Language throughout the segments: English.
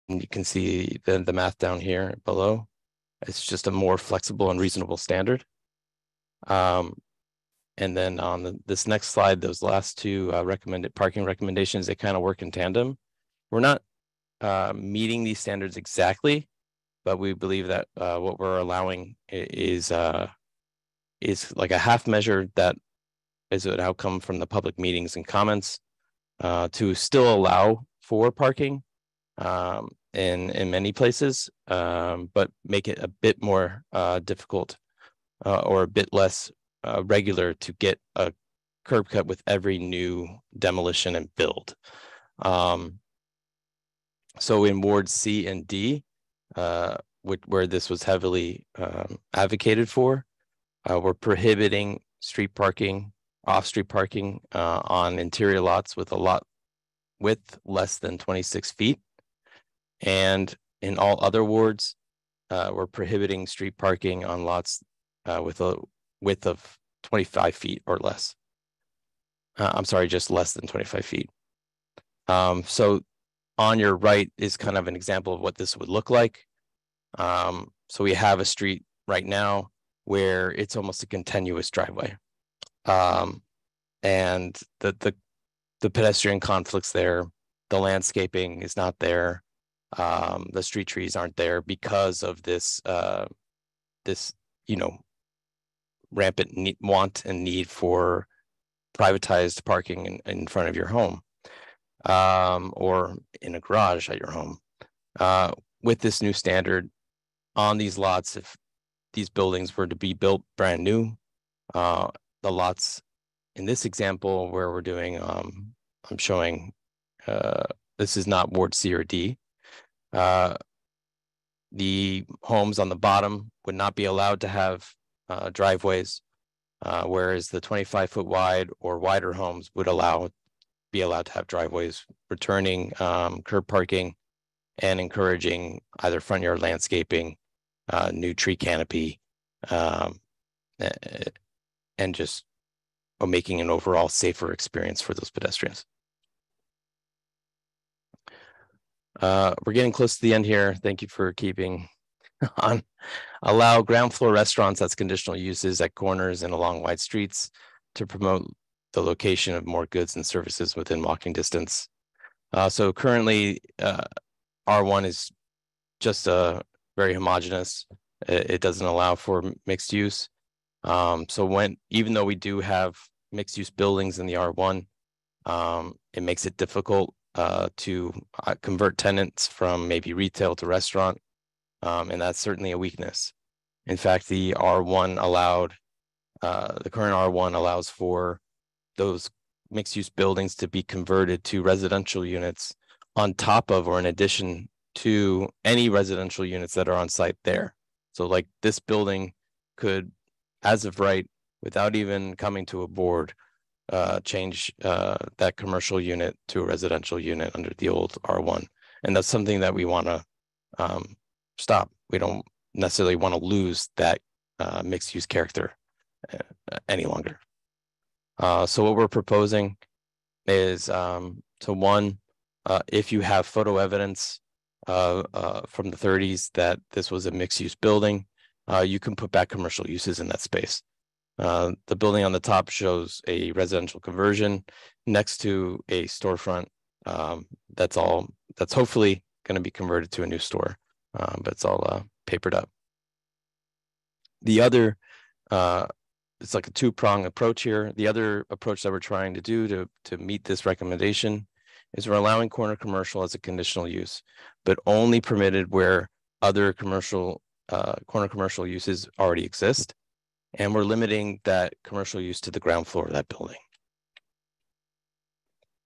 you can see the math down here below. It's just a more flexible and reasonable standard. And then on this next slide, those last two recommended parking recommendations, they kind of work in tandem. We're not meeting these standards exactly, but we believe that what we're allowing is like a half measure that is an outcome from the public meetings and comments to still allow for parking in many places, but make it a bit more difficult or a bit less regular to get a curb cut with every new demolition and build. So in wards C and D, where this was heavily advocated for, we're prohibiting street parking, off-street parking on interior lots with a lot width less than 26 feet. And in all other wards, we're prohibiting street parking on lots with a width of 25 feet or less. I'm sorry, just less than 25 feet. So on your right is kind of an example of what this would look like. So we have a street right now where it's almost a continuous driveway. And the pedestrian conflicts there, the landscaping is not there. The street trees aren't there because of this, rampant want and need for privatized parking in front of your home, or in a garage at your home. With this new standard on these lots, if these buildings were to be built brand new, the lots in this example where we're doing, I'm showing, this is not Ward C or D. The homes on the bottom would not be allowed to have driveways, whereas the 25-foot wide or wider homes would be allowed to have driveways, returning curb parking and encouraging either front yard landscaping, new tree canopy, and just making an overall safer experience for those pedestrians. We're getting close to the end here. Thank you for keeping on. Allow ground floor restaurants, that's conditional uses at corners and along wide streets to promote the location of more goods and services within walking distance. So currently, R1 is just very homogeneous. It doesn't allow for mixed use. So even though we do have mixed use buildings in the R1, it makes it difficult to convert tenants from maybe retail to restaurant. And that's certainly a weakness. In fact, the current R1 allows for those mixed use buildings to be converted to residential units on top of or in addition to any residential units that are on site there. So like this building could, as of right, without even coming to a board, change that commercial unit to a residential unit under the old R1. And that's something that we want to stop. We don't necessarily want to lose that mixed use character any longer. So what we're proposing is if you have photo evidence from the 30s that this was a mixed use building, you can put back commercial uses in that space. The building on the top shows a residential conversion next to a storefront. That's hopefully going to be converted to a new store, but it's all papered up. The other, it's like a two-prong approach here. The other approach that we're trying to do to meet this recommendation is we're allowing corner commercial as a conditional use, but only permitted where other commercial corner commercial uses already exist. And we're limiting that commercial use to the ground floor of that building.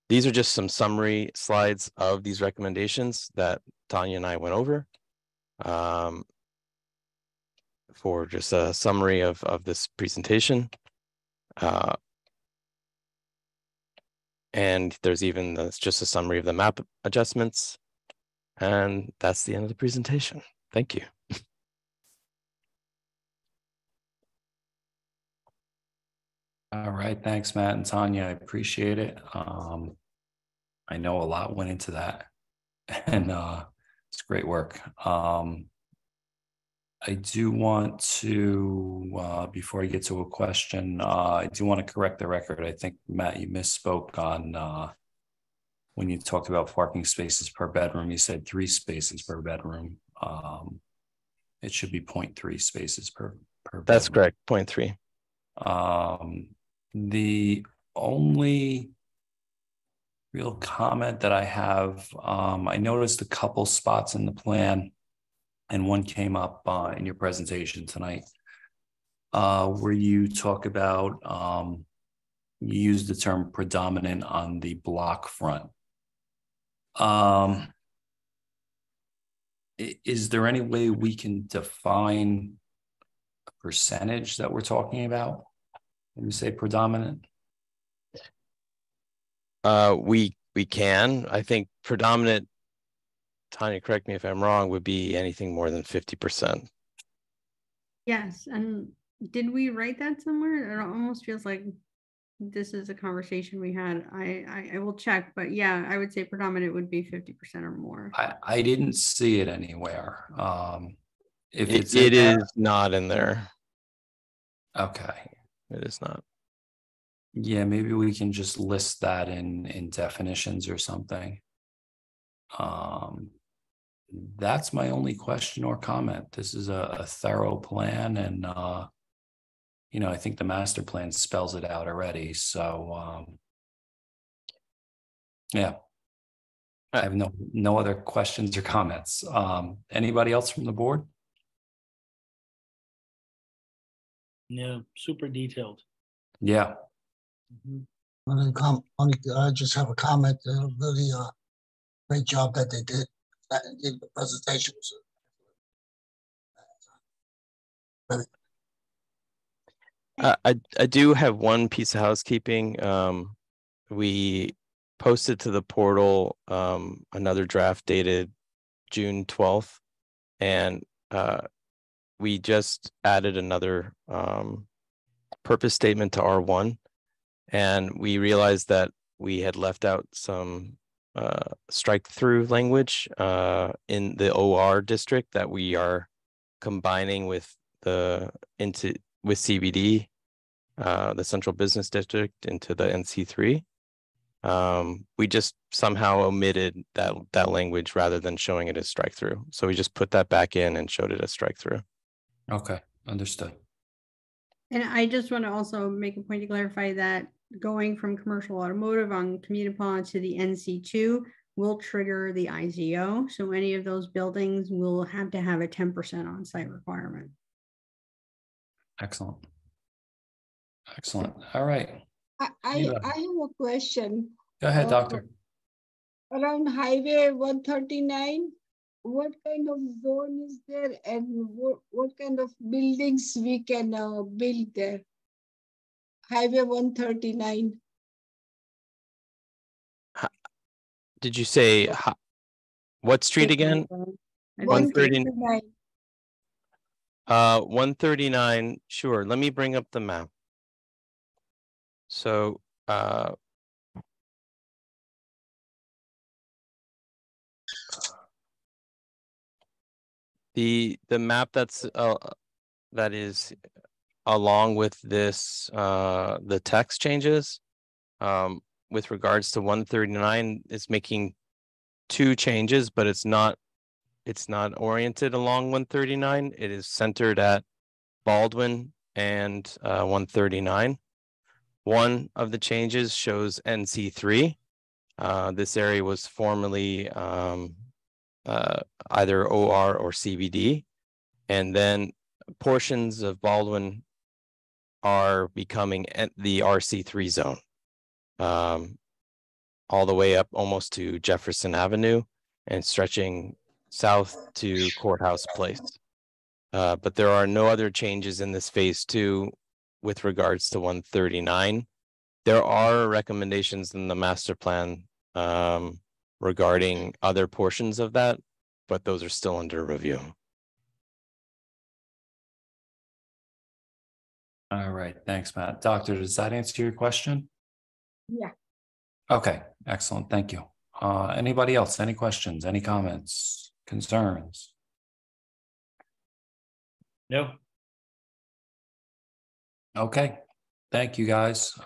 These are just some summary slides of these recommendations that Tanya and I went over for just a summary of this presentation. And there's just a summary of the map adjustments. And that's the end of the presentation. Thank you. All right, thanks, Matt and Tanya. I appreciate it. I know a lot went into that, and It's great work. I do want to, before I get to a question, I do want to correct the record. I think, Matt, you misspoke on when you talked about parking spaces per bedroom. You said 3 spaces per bedroom. It should be 0.3 spaces per bedroom. That's correct, 0.3. The only real comment that I have, I noticed a couple spots in the plan, and one came up in your presentation tonight, where you talk about, you use the term predominant on the block front. Is there any way we can define a percentage that we're talking about when we say predominant? We can. I think predominant, Tanya, correct me if I'm wrong, would be anything more than 50%. Yes, and did we write that somewhere? It almost feels like this is a conversation we had. I will check, but yeah, I would say predominant would be 50% or more. I didn't see it anywhere. If it's it is not in there. Okay. It is not. Yeah, maybe we can just list that in definitions or something. That's my only question or comment. This is a thorough plan, and I think the master plan spells it out already. So yeah, I have no other questions or comments. Anybody else from the board? Yeah, super detailed. Yeah. I just have a comment. Really great job that they did. The presentation was I do have one piece of housekeeping. We posted to the portal another draft dated June 12th, and we just added another purpose statement to R1, and we realized that we had left out some strike through language in the OR district that we are combining with CBD, the central business district, into the NC3. We just somehow omitted that language rather than showing it as strike through. So we just put that back in and showed it as strike through. Okay, understood. And I just want to also make a point to clarify that going from commercial automotive on Communipon to the NC2 will trigger the IZO. So any of those buildings will have to have a 10% on-site requirement. Excellent. All right. I have a question. Go ahead, doctor. Around Highway 139, what kind of zone is there, and what kind of buildings we can build there? Highway 139. Did you say what street again? 139. 139. Sure. Let me bring up the map. So the map that is along with this the text changes with regards to 139 is making 2 changes, but it's not oriented along 139. It is centered at Baldwin and 139. One of the changes shows NC3. This area was formerly either OR or CBD, and then portions of Baldwin are becoming the RC3 zone, all the way up almost to Jefferson Avenue and stretching south to Courthouse Place. But there are no other changes in this phase 2 with regards to 139. There are recommendations in the master plan regarding other portions of that, but those are still under review. All right, thanks, Matt. Doctor, does that answer your question? Yeah. Okay, excellent, thank you. Anybody else, any questions, any comments, concerns? No. Okay, thank you, guys.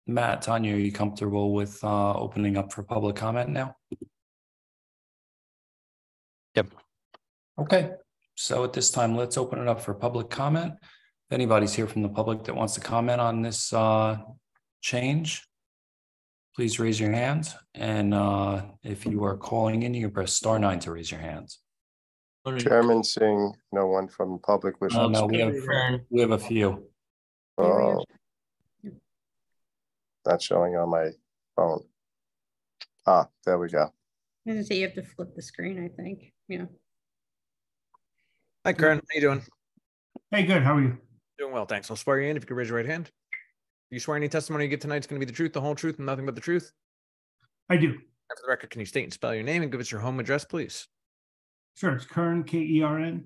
Matt, Tanya, are you comfortable with opening up for public comment now? Yep. Okay, so at this time, let's open it up for public comment. If anybody's here from the public that wants to comment on this change, please raise your hand. And if you are calling in, you can press *9 to raise your hands. Chairman, seeing no one from the public wishing Oh, to no, speak. we have a few. Oh, not showing on my phone. Ah, there we go. I was gonna say you have to flip the screen, I think. Yeah. Hi, Karen. How you doing? Hey, good. How are you? Doing well, thanks. I'll swear you in if you could raise your right hand. You swear any testimony you give tonight is going to be the truth, the whole truth, and nothing but the truth? I do. For the record, can you state and spell your name and give us your home address, please? Sure. It's Kern, Kern,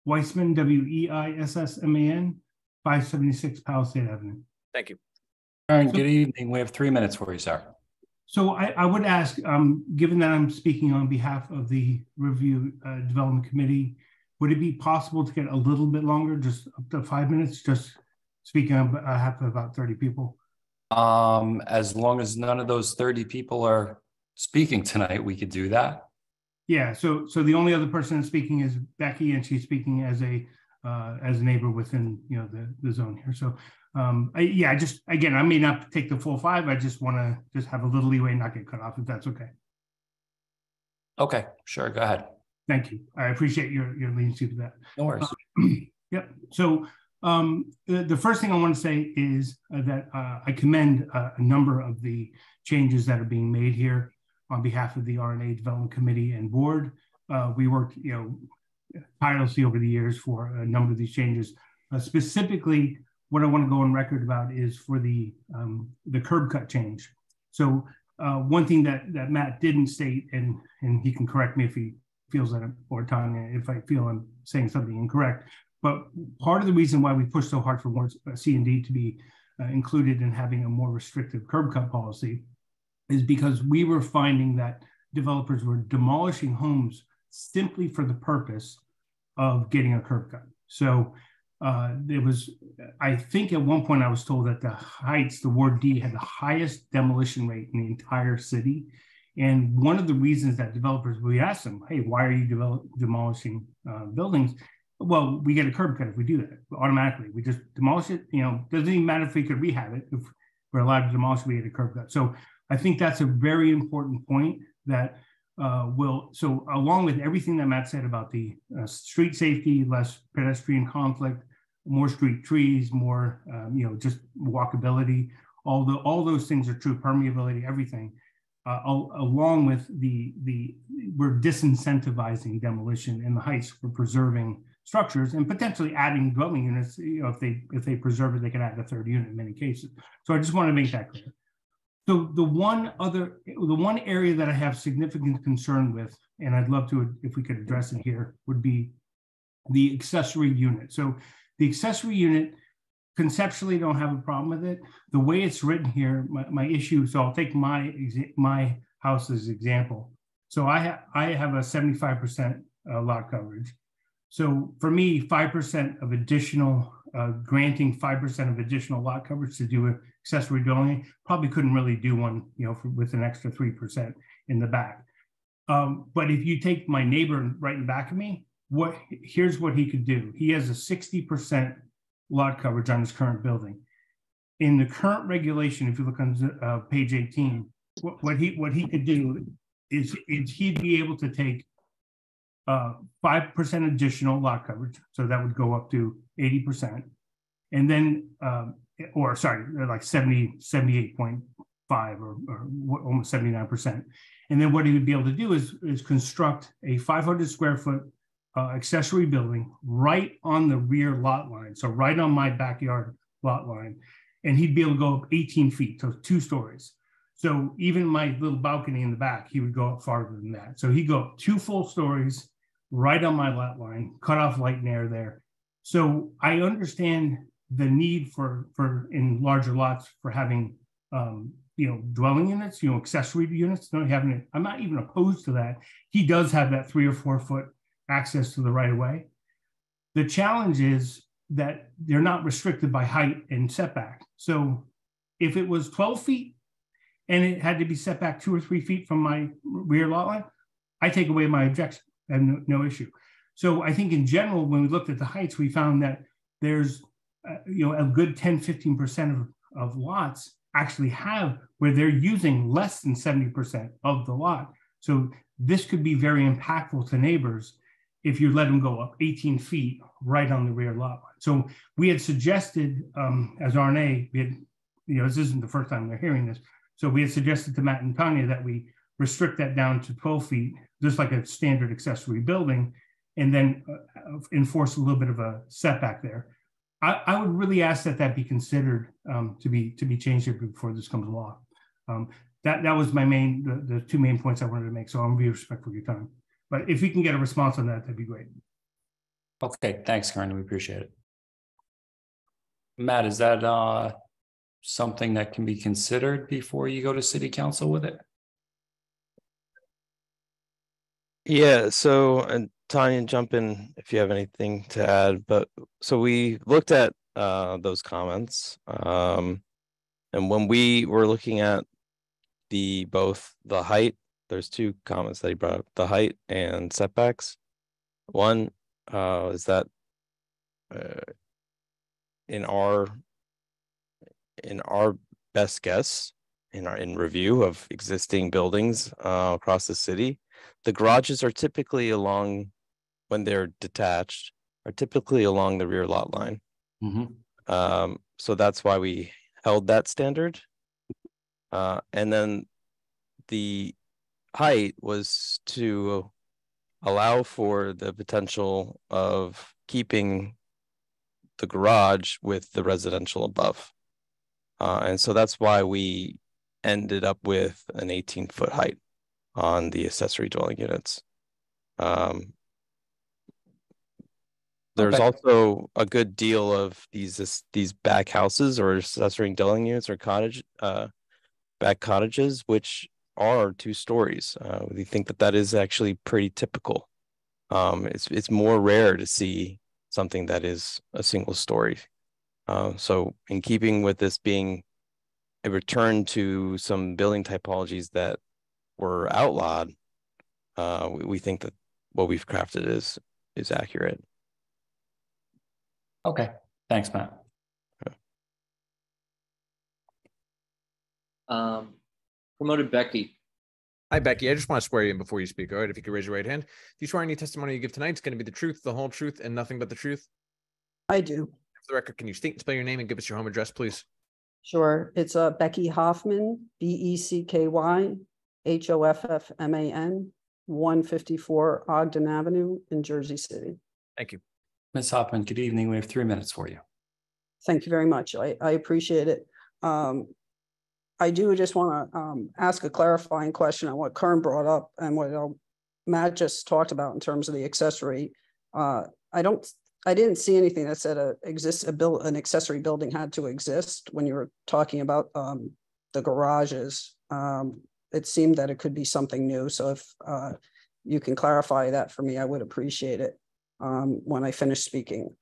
Weissman, Weissman, 576 Palisade Avenue. Thank you. Aaron, good evening. We have 3 minutes for you, sir. So I would ask, given that I'm speaking on behalf of the Review Development Committee, would it be possible to get a little bit longer, just up to 5 minutes, just speaking on behalf of about 30 people? As long as none of those 30 people are speaking tonight, we could do that. Yeah, so the only other person that's speaking is Becky, and she's speaking as a neighbor within the zone here. So I may not take the full 5. I just want to just have a little leeway and not get cut off, if that's okay. Okay, sure, go ahead. Thank you. I appreciate your leniency to that. No worries. Yep. So the first thing I want to say is that I commend a number of the changes that are being made here on behalf of the R&A Development Committee and Board. We worked, tirelessly over the years for a number of these changes. Specifically, what I want to go on record about is for the curb cut change. So one thing that Matt didn't state, and he can correct me if he feels that, or Tanya, if I feel I'm saying something incorrect, but part of the reason why we pushed so hard for wards C and D to be included in having a more restrictive curb cut policy is because we were finding that developers were demolishing homes simply for the purpose of getting a curb cut. So there was, I think at one point I was told that the Heights, the Ward D, had the highest demolition rate in the entire city. And one of the reasons that developers, we asked them, hey, why are you demolishing buildings? Well, we get a curb cut if we do that automatically. We just demolish it. Doesn't even matter if we could rehab it. If we're allowed to demolish, we get a curb cut. So I think that's a very important point that so along with everything that Matt said about the street safety, less pedestrian conflict, more street trees, more, just walkability, all those things are true, permeability, everything. Along with we're disincentivizing demolition in the Heights for preserving structures and potentially adding dwelling units. If they preserve it, they can add a third unit in many cases. So I just want to make that clear. So the one area that I have significant concern with, and I'd love to, if we could address it here, would be the accessory unit. So the accessory unit, conceptually don't have a problem with it. The way it's written here, my issue, so I'll take my house as example. So I have a 75% lot coverage. So for me, 5% of additional, granting 5% of additional lot coverage to do an accessory dwelling, probably couldn't really do one, with an extra 3% in the back. But if you take my neighbor right in back of me, here's what he could do. He has a 60% lot coverage on his current building. In the current regulation, if you look on page 18, what he could do is he'd be able to take 5% additional lot coverage, so that would go up to 80%, and then like 78.5 or almost 79%. And then what he would be able to do is construct a 500 square foot accessory building right on the rear lot line, so right on my backyard lot line, and he'd be able to go up 18 feet, so 2 stories. So even my little balcony in the back, he would go up farther than that. So he'd go up 2 full stories right on my lot line, cut off light and air there. So I understand the need for in larger lots for having dwelling units, accessory units, not having it. I'm not even opposed to that. He does have that 3 or 4 foot access to the right of way. The challenge is that they're not restricted by height and setback. So if it was 12 feet and it had to be set back 2 or 3 feet from my rear lot line, I take away my objection and no issue. So I think in general, when we looked at the heights, we found that there's a good 10-15% of lots actually have where they're using less than 70% of the lot. So this could be very impactful to neighbors if you let them go up 18 feet right on the rear lot line. So we had suggested, as RNA, this isn't the first time they're hearing this. So we had suggested to Matt and Tanya that we restrict that down to 12 feet, just like a standard accessory building, and then enforce a little bit of a setback there. I would really ask that be considered to be changed here before this comes law. That was my the 2 main points I wanted to make. So I'm gonna be respectful of your time. But if we can get a response on that, that'd be great. Okay, thanks, Karen. We appreciate it. Matt, is that something that can be considered before you go to City Council with it? Yeah, so, and Tanya, jump in if you have anything to add, but so we looked at those comments. And when we were looking at both the height, there's 2 comments that he brought up, the height and setbacks. One is that in our best guess, in review of existing buildings across the city, the garages are typically along, when they're detached, are typically along the rear lot line. Mm-hmm. So that's why we held that standard. And then the height was to allow for the potential of keeping the garage with the residential above. And so that's why we ended up with an 18-foot height on the accessory dwelling units. There's also a good deal of these back houses or accessory dwelling units or back cottages, which are 2 stories. We think that is actually pretty typical. It's more rare to see something that is a single story. So in keeping with this being a return to some building typologies that were outlawed, we think that what we've crafted is accurate. Okay, thanks, Matt. Promoted Becky. Hi, Becky. I just want to swear you in before you speak. All right, if you could raise your right hand. Do you swear any testimony you give tonight is going to be the truth, the whole truth, and nothing but the truth? I do. For the record, can you state and spell your name and give us your home address, please? Sure. It's Becky Hoffman, BECKY HOFFMAN, 154 Ogden Avenue in Jersey City. Thank you. Ms. Hoffman, good evening. We have 3 minutes for you. Thank you very much. I appreciate it. I do just want to ask a clarifying question on what Kern brought up and what Matt just talked about in terms of the accessory. I didn't see anything that said an accessory building had to exist when you were talking about the garages. It seemed that it could be something new. So if you can clarify that for me, I would appreciate it when I finish speaking.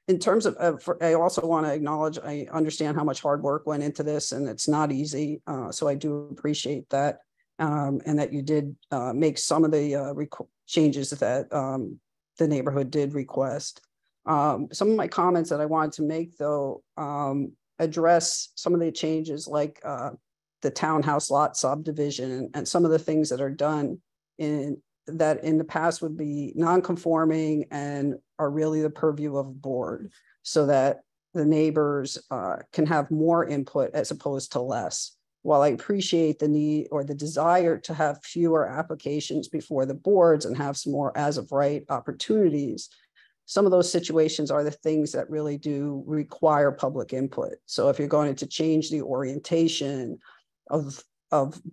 In terms of, I also want to acknowledge, I understand how much hard work went into this and it's not easy. So I do appreciate that. And that you did make some of the changes that the neighborhood did request. Some of my comments that I wanted to make though, address some of the changes like the townhouse lot subdivision and some of the things that are done in the past would be non-conforming and are really the purview of board, so that the neighbors can have more input as opposed to less. While I appreciate the need or the desire to have fewer applications before the boards and have some more as of right opportunities, some of those situations are the things that really do require public input. So if you're going to change the orientation of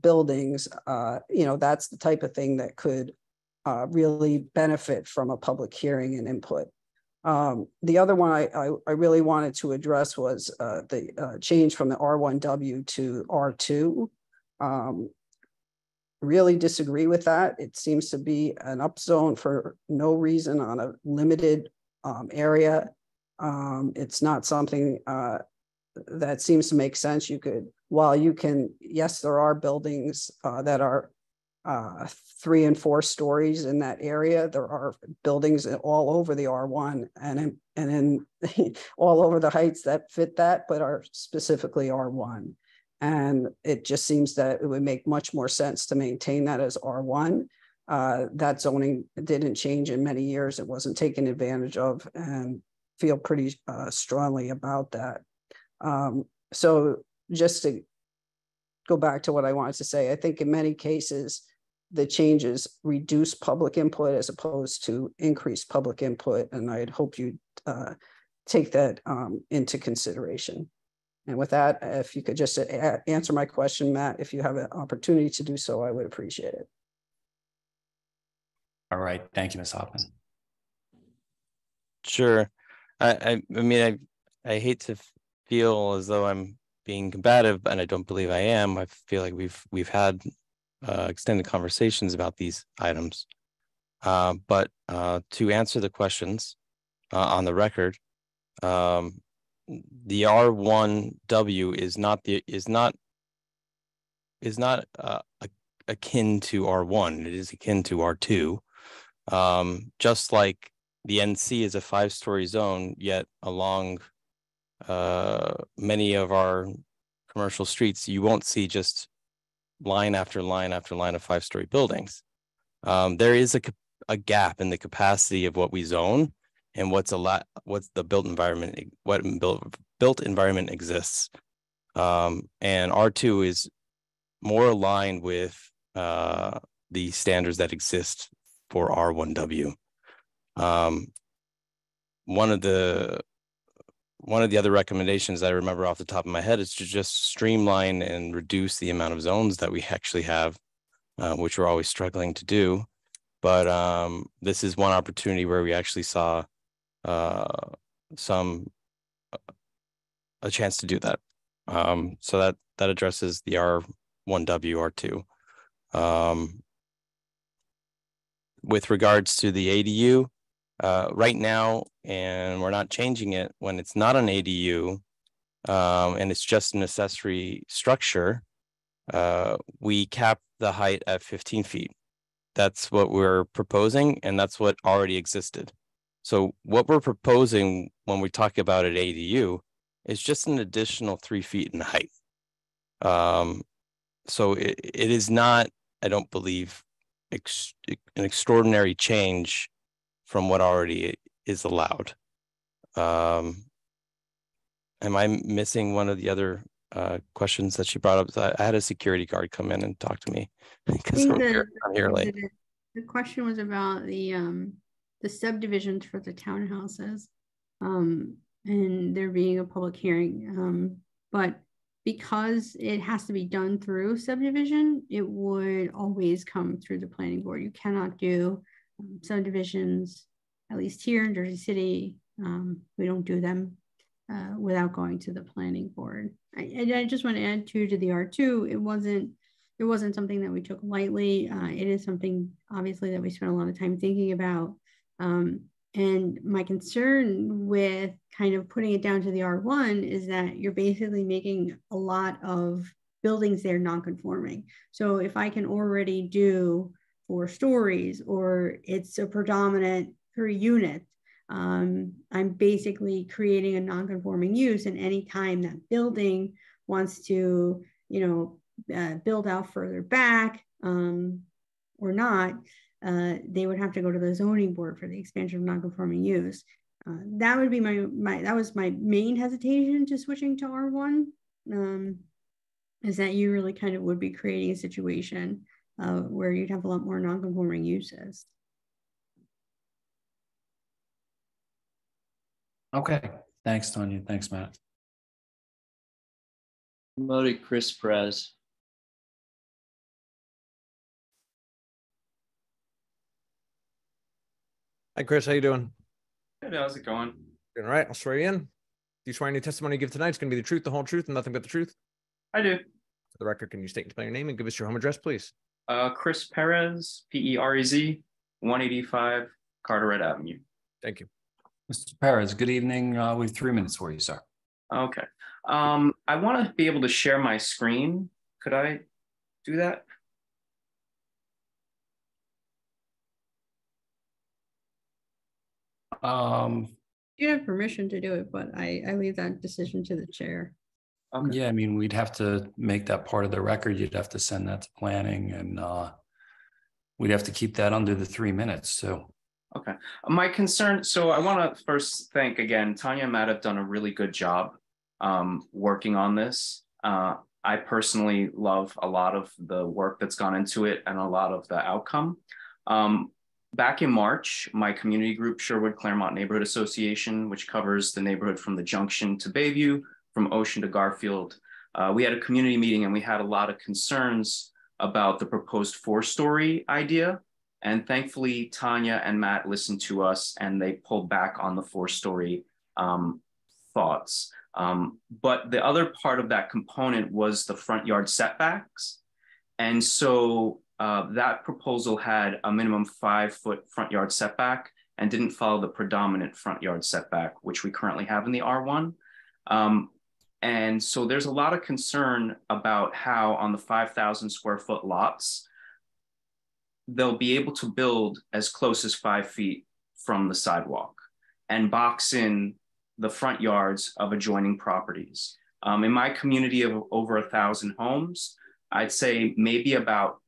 buildings, that's the type of thing that could really benefit from a public hearing and input. The other one I really wanted to address was the change from the R1W to R2. Really disagree with that. It seems to be an upzone for no reason on a limited area. It's not something that seems to make sense. You could, while you can, yes, there are buildings that are 3 and 4 stories in that area. There are buildings all over the R1 and in all over the heights that fit that, but are specifically R1. And it just seems that it would make much more sense to maintain that as R1. That zoning didn't change in many years. It wasn't taken advantage of, and feel pretty strongly about that. So just to go back to what I wanted to say, I think in many cases, the changes reduce public input as opposed to increase public input. And I'd hope you take that into consideration. And with that, if you could just answer my question, Matt, if you have an opportunity to do so, I would appreciate it. All right. Thank you, Ms. Hoffman. Sure. I mean, I hate to feel as though I'm being combative, and I don't believe I am. I feel like we've had extended conversations about these items. But to answer the questions on the record, the R1W is not akin to R1. It is akin to R2. Just like the NC is a 5-story zone, yet along many of our commercial streets, you won't see just line after line after line of 5-story buildings. There is a gap in the capacity of what we zone and what's the built environment, what built environment exists. And R2 is more aligned with the standards that exist for R1W. One of the other recommendations I remember off the top of my head is to just streamline and reduce the amount of zones that we actually have, which we're always struggling to do. But this is one opportunity where we actually saw a chance to do that. So that addresses the R1W, R2. With regards to the ADU, right now, and we're not changing it when it's not an ADU, and it's just an accessory structure, we cap the height at 15 feet. That's what we're proposing, and that's what already existed. So what we're proposing when we talk about an ADU is just an additional 3 feet in height. So it is not, I don't believe, an extraordinary change from what already is allowed. Am I missing one of the other questions that she brought up? I had a security guard come in and talk to me because I'm here late. The question was about the subdivisions for the townhouses, and there being a public hearing. But because it has to be done through subdivision, it would always come through the planning board. You cannot do subdivisions, at least here in Jersey City, we don't do them without going to the planning board. I just want to add to the R2. It wasn't something that we took lightly. It is something obviously that we spent a lot of time thinking about. And my concern with kind of putting it down to the R1 is that you're basically making a lot of buildings there non-conforming. So if I can already do 4 stories, or it's a predominant 3 unit, I'm basically creating a non-conforming use. And anytime that building wants to, build out further back or not, they would have to go to the zoning board for the expansion of non-conforming use. That would be that was my main hesitation to switching to R1, is that you really kind of would be creating a situation where you'd have a lot more non-conforming uses. Okay, thanks, Tanya. Thanks, Matt. Promoted Chris Perez. Hi, Chris. How you doing? Good, how's it going? All right, I'll swear you in. Do you swear any testimony you give tonight is going to be the truth, the whole truth, and nothing but the truth? I do. For the record, can you state and spell your name and give us your home address, please? Chris Perez, Perez, 185 Carteret Avenue. Thank you. Mr. Perez, good evening. We have 3 minutes for you, sir. Okay. I want to be able to share my screen. Could I do that? You have permission to do it, but I leave that decision to the chair. Okay. Yeah, I mean, we'd have to make that part of the record. You'd have to send that to planning, and we'd have to keep that under the 3 minutes too. Okay. My concern, so I want to first thank again, Tanya and Matt have done a really good job working on this. I personally love a lot of the work that's gone into it and a lot of the outcome. Back in March, my community group, Sherwood Claremont Neighborhood Association, which covers the neighborhood from the Junction to Bayview, from Ocean to Garfield, we had a community meeting and we had a lot of concerns about the proposed 4-story idea. And thankfully, Tanya and Matt listened to us and they pulled back on the 4-story thoughts. But the other part of that component was the front yard setbacks. And so that proposal had a minimum 5-foot front yard setback and didn't follow the predominant front yard setback, which we currently have in the R1. And so there's a lot of concern about how on the 5,000 square foot lots, they'll be able to build as close as 5 feet from the sidewalk and box in the front yards of adjoining properties. In my community of over 1,000 homes, I'd say maybe about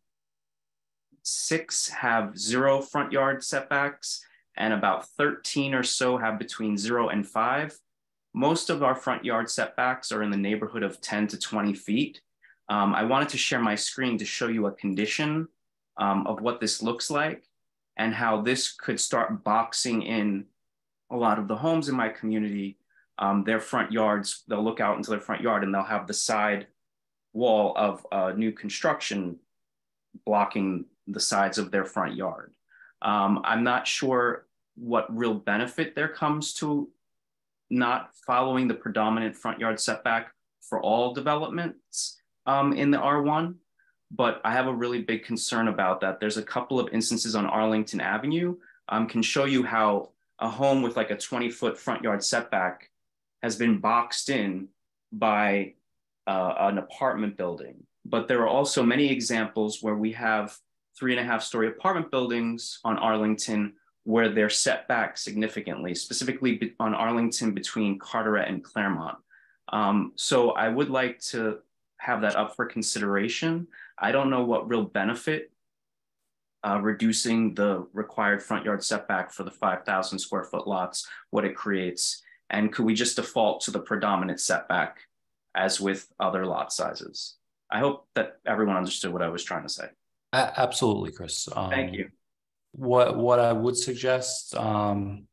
6 have 0 front yard setbacks and about 13 or so have between 0 and 5. Most of our front yard setbacks are in the neighborhood of 10 to 20 feet. I wanted to share my screen to show you a condition of what this looks like and how this could start boxing in a lot of the homes in my community. Their front yards, they'll look out into their front yard and they'll have the side wall of new construction blocking the sides of their front yard. I'm not sure what real benefit there comes to not following the predominant front yard setback for all developments in the R1, but I have a really big concern about that. There's a couple of instances on Arlington Avenue, can show you how a home with like a 20-foot front yard setback has been boxed in by an apartment building. But there are also many examples where we have 3.5-story apartment buildings on Arlington where they're set back significantly, specifically on Arlington between Carteret and Claremont. So I would like to have that up for consideration. I don't know what real benefit reducing the required front yard setback for the 5,000 square foot lots, what it creates. And could we just default to the predominant setback as with other lot sizes? I hope that everyone understood what I was trying to say. Absolutely, Chris. Thank you. What I would suggest, Tanya,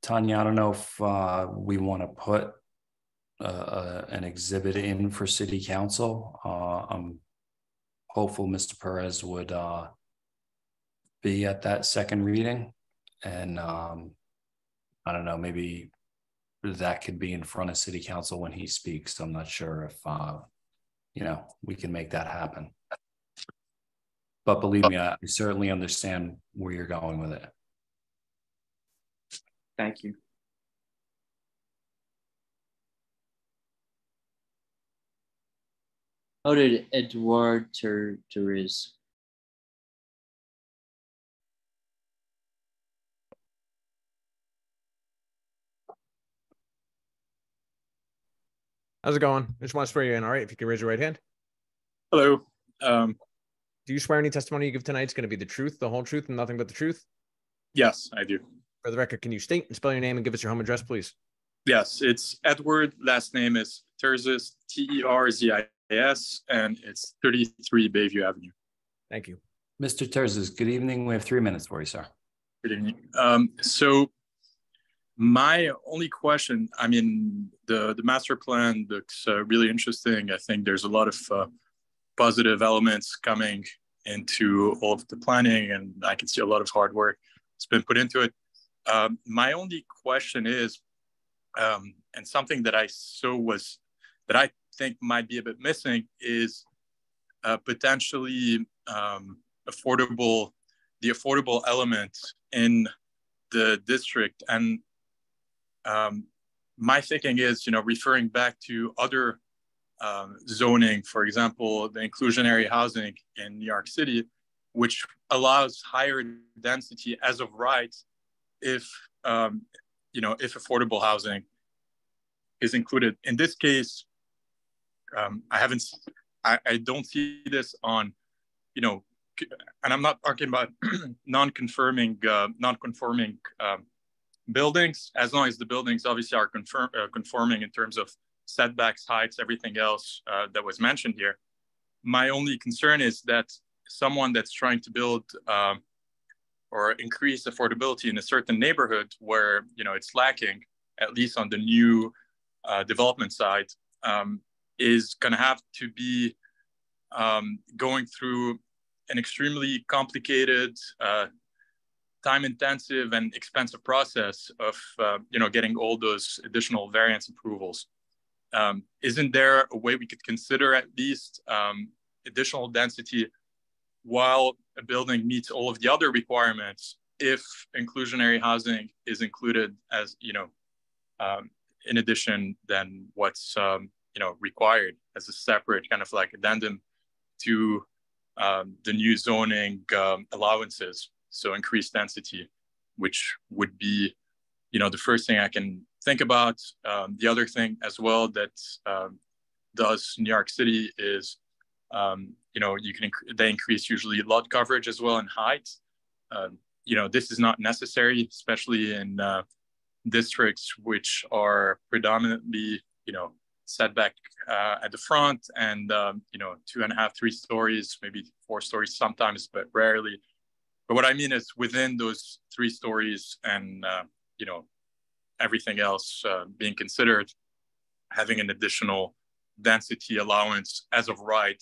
I don't know if we want to put an exhibit in for city council. I'm hopeful Mr. Perez would be at that second reading, and I don't know, maybe that could be in front of city council when he speaks. I'm not sure if we can make that happen. But believe me, I certainly understand where you're going with it. Thank you. How did Edouard Therese? How's it going? I just want to swear you in. All right, if you can raise your right hand. Hello. Do you swear any testimony you give tonight is going to be the truth, the whole truth, and nothing but the truth? Yes, I do. For the record, can you state and spell your name and give us your home address, please? Yes, it's Edward. Last name is Terzis, Terzis, and it's 33 Bayview Avenue. Thank you. Mr. Terzis, good evening. We have 3 minutes for you, sir. Good evening. So my only question, I mean, the master plan looks really interesting. I think there's a lot of positive elements coming into all of the planning, and I can see a lot of hard work that's been put into it. My only question is, and something that I think might be a bit missing is potentially the affordable element in the district. And my thinking is, referring back to other zoning, for example, the inclusionary housing in New York City, which allows higher density as of right if affordable housing is included. In this case, I don't see this on, and I'm not talking about non-conforming buildings, as long as the buildings obviously are conforming in terms of setbacks, heights, everything else that was mentioned here. My only concern is that someone that's trying to build or increase affordability in a certain neighborhood where it's lacking, at least on the new development side, is going to have to be going through an extremely complicated, time-intensive and expensive process of getting all those additional variance approvals. Isn't there a way we could consider at least additional density while a building meets all of the other requirements if inclusionary housing is included as, in addition than what's, required as a separate kind of like addendum to the new zoning allowances? So increased density, which would be, the first thing I can think about. The other thing as well that does New York City is, they increase usually lot coverage as well and height. This is not necessary, especially in districts which are predominantly, setback at the front and, 2.5, 3 stories, maybe 4 stories sometimes, but rarely. But what I mean is within those 3 stories and, everything else being considered, having an additional density allowance as of right,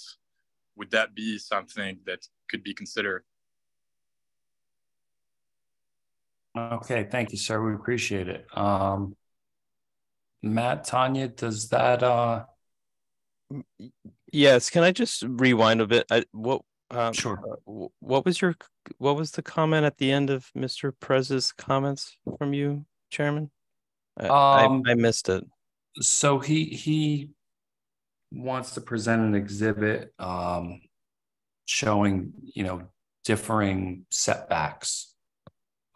would that be something that could be considered? Okay, thank you, sir. We appreciate it. Matt, Tanya, does that Yes, can I just rewind a bit? Sure. What was the comment at the end of Mr. Prez's comments from you, Chairman? I missed it. So he wants to present an exhibit showing, differing setbacks.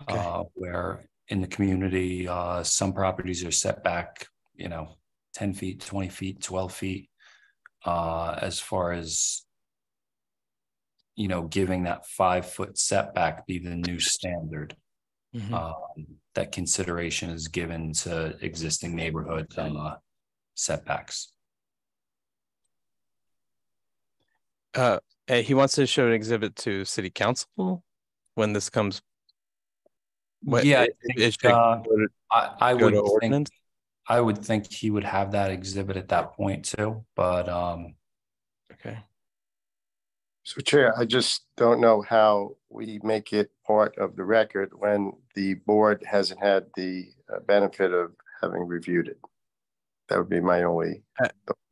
Okay. Where in the community, some properties are set back, 10 feet, 20 feet, 12 feet, as far as, giving that 5-foot setback be the new standard. Mm-hmm. That consideration is given to existing neighborhood setbacks. He wants to show an exhibit to City Council when this comes. Yeah, I would think he would have that exhibit at that point too, but okay. So Chair, I just don't know how we make it part of the record when the board hasn't had the benefit of having reviewed it. That would be my only.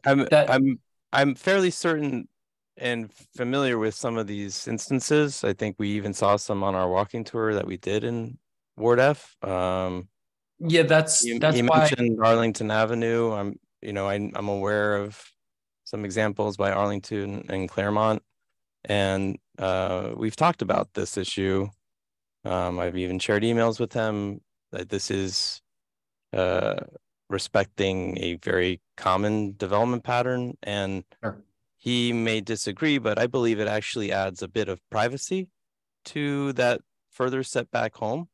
I'm fairly certain and familiar with some of these instances. I think we even saw some on our walking tour that we did in Ward F. Yeah, that's he why mentioned Arlington Avenue. I'm aware of some examples by Arlington and Claremont, and we've talked about this issue. I've even shared emails with him that this is respecting a very common development pattern, and sure. He may disagree, but I believe it actually adds a bit of privacy to that further setback home.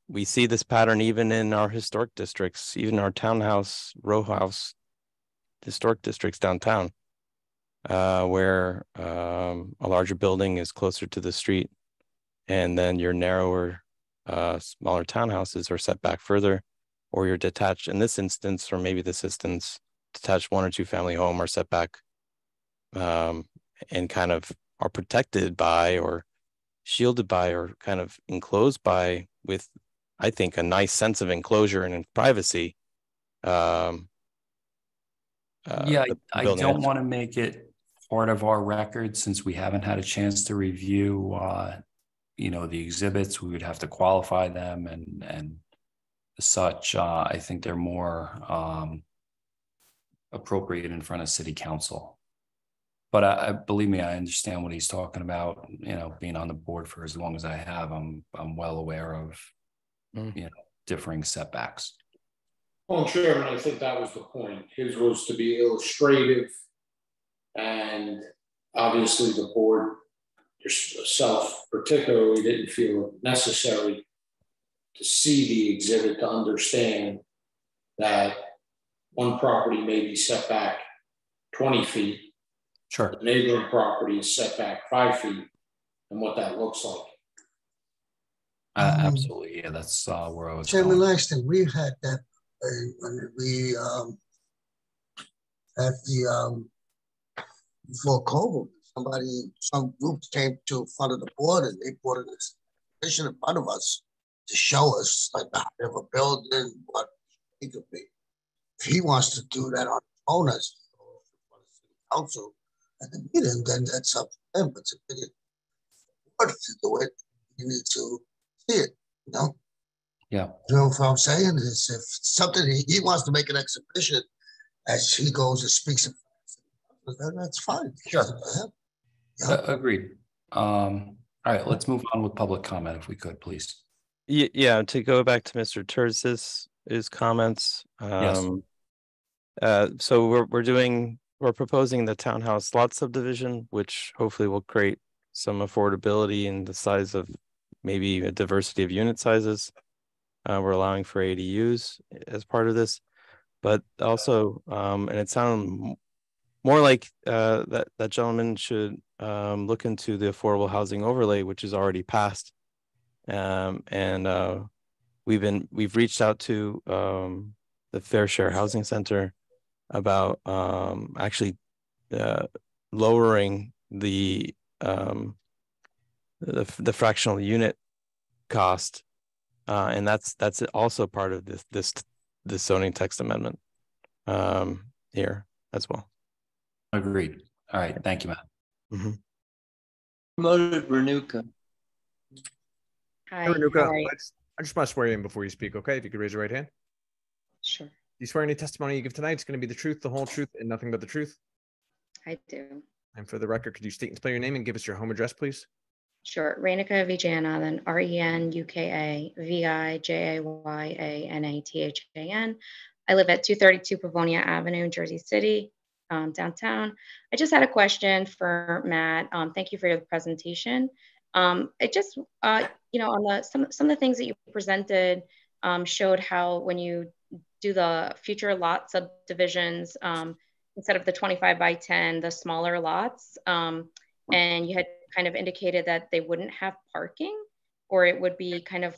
We see this pattern even in our historic districts, even our townhouse, row house historic districts downtown, where a larger building is closer to the street, and then your narrower, smaller townhouses are set back further, or you're detached in this instance, or maybe this instance, detached 1 or 2 family home are set back and kind of are protected by or shielded by or kind of enclosed by with, I think, a nice sense of enclosure and privacy. Yeah, I don't want to make it part of our record since we haven't had a chance to review, the exhibits. We would have to qualify them and such. I think they're more appropriate in front of City Council. But I believe me, I understand what he's talking about. Being on the board for as long as I have, I'm well aware of differing setbacks. Well, Chairman, I think that was the point. His was to be illustrative, and obviously the board yourself particularly didn't feel it necessary to see the exhibit to understand that one property may be set back 20 feet. Sure. The neighboring property is set back 5 feet, and what that looks like. Absolutely, yeah, that's where I was Chairman going. Langston, we had that when we at the before COVID, some group came to front of the board and they brought an exhibition in front of us to show us like the height of a building, what it could be. If he wants to do that on his own as council at the meeting, then that's up to him. But to get it to do it, you need to see it, Yeah. You know what I'm saying? Is if something he wants to make an exhibition as he goes and speaks, then that's fine. Sure. Yeah. Agreed. All right, let's move on with public comment if we could, please. Yeah, to go back to Mr. Terzis' comments. Yes. So we're proposing the townhouse lot subdivision, which hopefully will create some affordability in the size of maybe a diversity of unit sizes. We're allowing for ADUs as part of this, but also, and it sounded more like that gentleman should look into the affordable housing overlay, which is already passed. And we've reached out to the Fair Share Housing Center about actually lowering the fractional unit cost, and that's also part of this zoning text amendment here as well. Agreed. All right, thank you, Matt. Mm-hmm. Promoted Renuka. Hi, Renuka, I just want to swear you in before you speak, okay? If you could raise your right hand. Sure. Do you swear any testimony you give tonight is going to be the truth, the whole truth, and nothing but the truth? I do. And for the record, could you state and spell your name and give us your home address, please? Sure. Renuka Vijayanathan, RENUKA VIJAYANATHAN. I live at 232 Pavonia Avenue, Jersey City, downtown. I just had a question for Matt. Thank you for your presentation. It just, on some of the things that you presented showed how when you do the future lot subdivisions, instead of the 25 by 10, the smaller lots, and you had kind of indicated that they wouldn't have parking, or it would be kind of,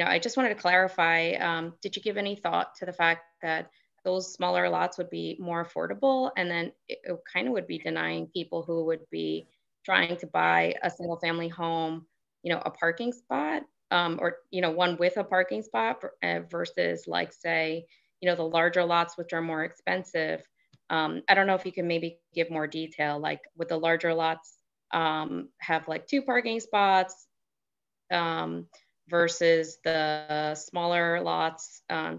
I just wanted to clarify, did you give any thought to the fact that those smaller lots would be more affordable, and then it kind of would be denying people who would be trying to buy a single family home, a parking spot, or, one with a parking spot versus like, say, the larger lots, which are more expensive. I don't know if you can maybe give more detail, like would the larger lots have like 2 parking spots versus the smaller lots? I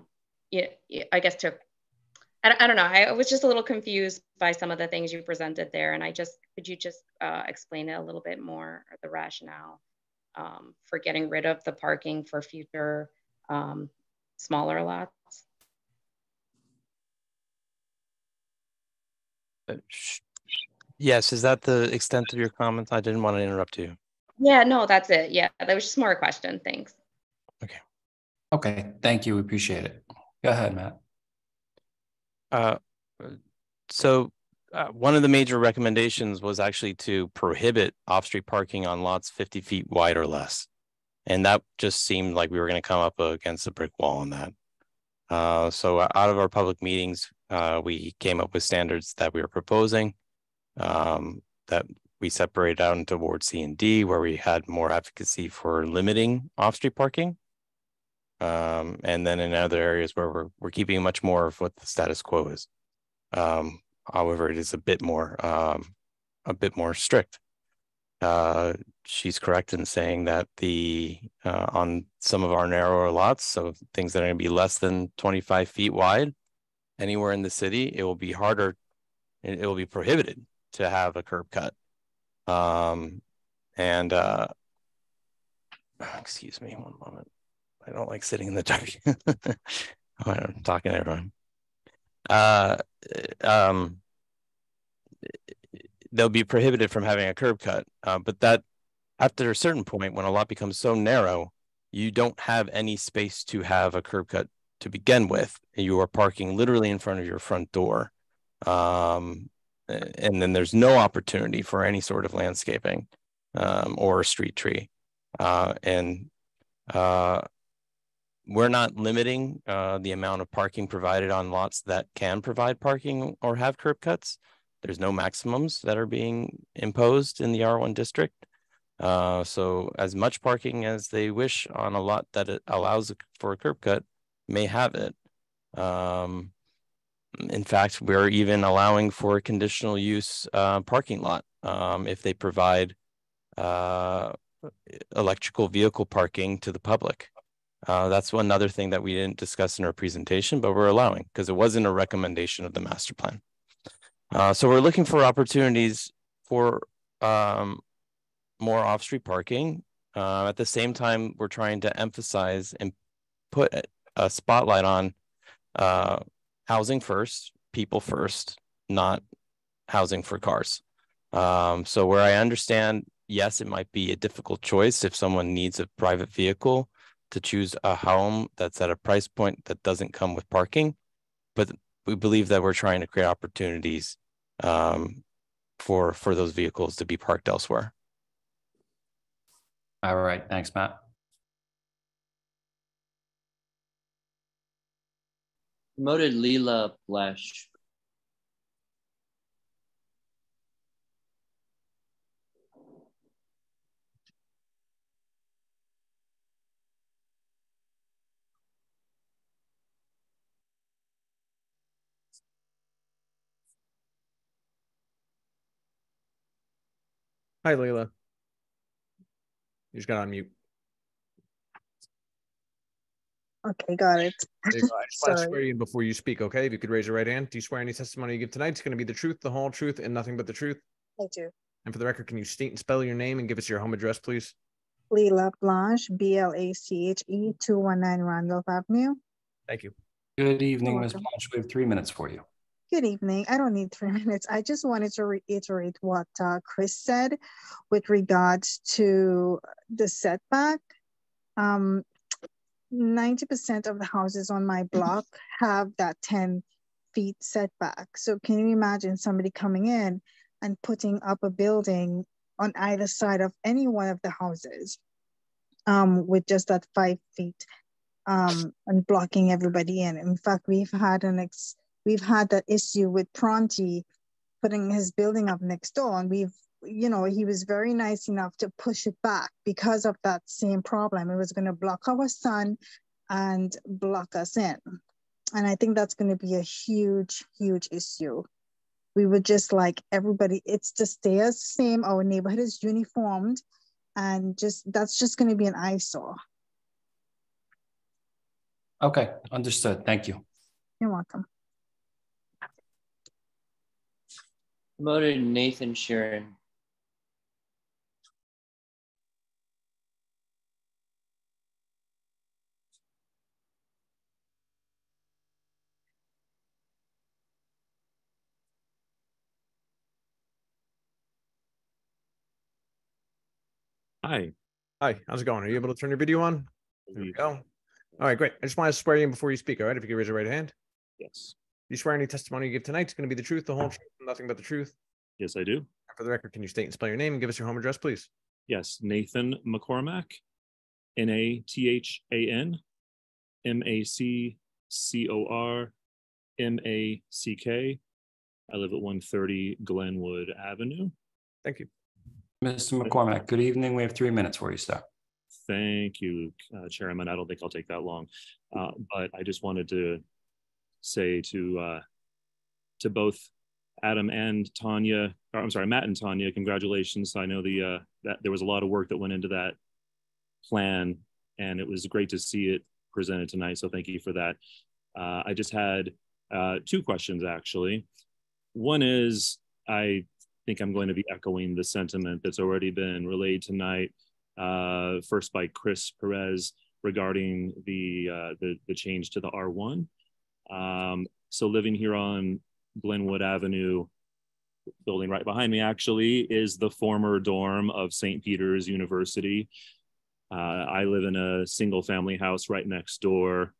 guess I don't know. I was just a little confused by some of the things you presented there. And could you just explain it a little bit more, or the rationale for getting rid of the parking for future smaller lots? Yes, is that the extent of your comments? I didn't want to interrupt you. Yeah, no, that's it. Yeah, that was just more a question. Thanks. Okay, thank you. We appreciate it. Go ahead, Matt. So one of the major recommendations was actually to prohibit off-street parking on lots 50 feet wide or less. And that just seemed like we were going to come up against a brick wall on that. So out of our public meetings, we came up with standards that we were proposing, that we separated out into Ward C and D, where we had more advocacy for limiting off-street parking. And then in other areas where we're keeping much more of what the status quo is. However, it is a bit more strict. She's correct in saying that on some of our narrower lots, so things that are going to be less than 25 feet wide, anywhere in the city, it will be harder. It will be prohibited to have a curb cut. Excuse me one moment. I don't like sitting in the dark. I'm talking to everyone. They'll be prohibited from having a curb cut, but that after a certain point, when a lot becomes so narrow, you don't have any space to have a curb cut to begin with. You are parking literally in front of your front door. And then there's no opportunity for any sort of landscaping or a street tree. We're not limiting the amount of parking provided on lots that can provide parking or have curb cuts. There's no maximums that are being imposed in the R1 district. So as much parking as they wish on a lot that it allows for a curb cut may have it. In fact, we're even allowing for a conditional use parking lot if they provide electrical vehicle parking to the public. That's one other thing that we didn't discuss in our presentation, but we're allowing because it wasn't a recommendation of the master plan. So we're looking for opportunities for more off-street parking. At the same time, we're trying to emphasize and put a spotlight on housing first, people first, not housing for cars. So where I understand, yes, it might be a difficult choice if someone needs a private vehicle to choose a home that's at a price point that doesn't come with parking. But we believe that we're trying to create opportunities for those vehicles to be parked elsewhere. All right, thanks, Matt. Promoted Leela Blesh. Hi, Leila. You just got on mute. Okay, got it. There you go. I just want to swear you in before you speak, okay? If you could raise your right hand. Do you swear any testimony you give tonight is going to be the truth, the whole truth, and nothing but the truth? I do. And for the record, can you state and spell your name and give us your home address, please? Leila Blanche, BLACHE, 219 Randolph Avenue. Thank you. Good evening, Ms. Blanche. We have 3 minutes for you. Good evening. I don't need 3 minutes. I just wanted to reiterate what Chris said with regards to the setback. 90% of the houses on my block have that 10 feet setback. So can you imagine somebody coming in and putting up a building on either side of any one of the houses with just that 5 feet and blocking everybody in? In fact, we've had that issue with Pronti putting his building up next door, and he was very nice enough to push it back because of that same problem. It was going to block our sun and block us in. And I think that's going to be a huge, huge issue. We would just like everybody, it's to stay as same. Our neighborhood is uniformed, and that's just going to be an eyesore. Okay, understood. Thank you. You're welcome. Promoted Nathan Sheeran. Hi. Hi, how's it going? Are you able to turn your video on? There you go. All right, great. I just want to swear you in before you speak, all right? If you could raise your right hand. Yes. You swear any testimony you give tonight is going to be the truth, the whole truth, and nothing but the truth? Yes, I do. And for the record, can you state and spell your name and give us your home address, please? Yes, Nathan McCormack, NATHAN MACCORMACK. I live at 130 Glenwood Avenue. Thank you. Mr. McCormack, good evening. We have 3 minutes for you, sir. Thank you, Chairman. I don't think I'll take that long. But I just wanted to say to both Adam and Tanya, or I'm sorry, Matt and Tanya, congratulations. I know that there was a lot of work that went into that plan, and it was great to see it presented tonight. So thank you for that. I just had two questions, actually. One is, I think I'm going to be echoing the sentiment that's already been relayed tonight, first by Chris Perez regarding the change to the R1. So living here on Glenwood Avenue, building right behind me actually, is the former dorm of St. Peter's University. I live in a single family house right next door.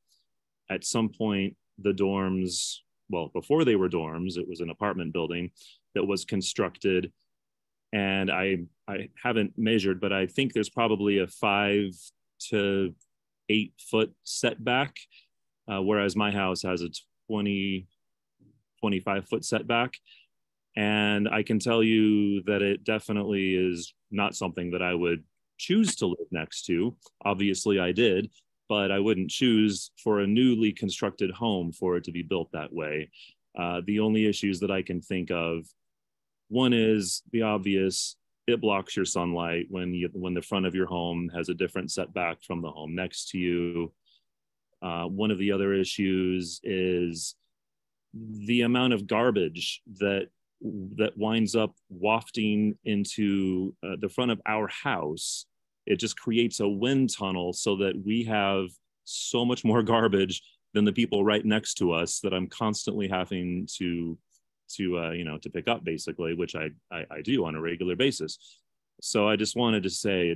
At some point, the dorms, well, before they were dorms, it was an apartment building that was constructed. And I haven't measured, but I think there's probably a 5 to 8 foot setback, whereas my house has a 25 foot setback. And I can tell you that it definitely is not something that I would choose to live next to. Obviously I did, but I wouldn't choose for a newly constructed home for it to be built that way. The only issues that I can think of, one is the obvious, it blocks your sunlight when the front of your home has a different setback from the home next to you. One of the other issues is the amount of garbage that winds up wafting into the front of our house. It just creates a wind tunnel so that we have so much more garbage than the people right next to us that I'm constantly having to pick up, basically, which I do on a regular basis. So I just wanted to say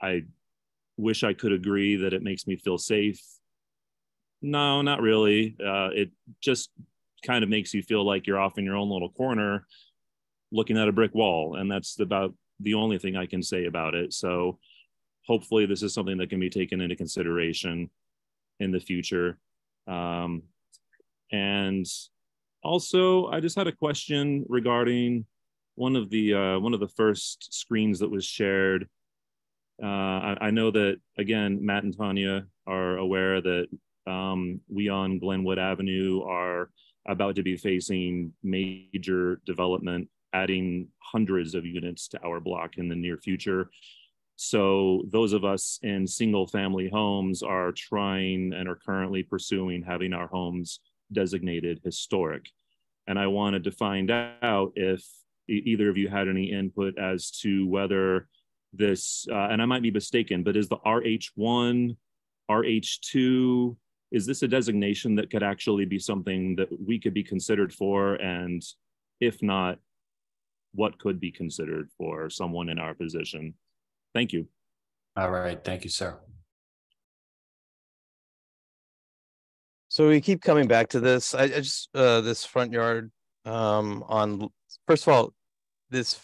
I wish I could agree that it makes me feel safe. No, not really. It just kind of makes you feel like you're off in your own little corner looking at a brick wall. And that's about the only thing I can say about it. So hopefully this is something that can be taken into consideration in the future. And also, I just had a question regarding one of the first screens that was shared. I know that, again, Matt and Tanya are aware that we on Glenwood Avenue are about to be facing major development, adding hundreds of units to our block in the near future. So those of us in single family homes are trying and are currently pursuing having our homes designated historic. And I wanted to find out if either of you had any input as to whether this, and I might be mistaken, but is the RH1, RH2, is this a designation that could actually be something that we could be considered for? And if not, what could be considered for someone in our position? Thank you. All right, thank you, sir. So we keep coming back to this. I just this front yard on, first of all, this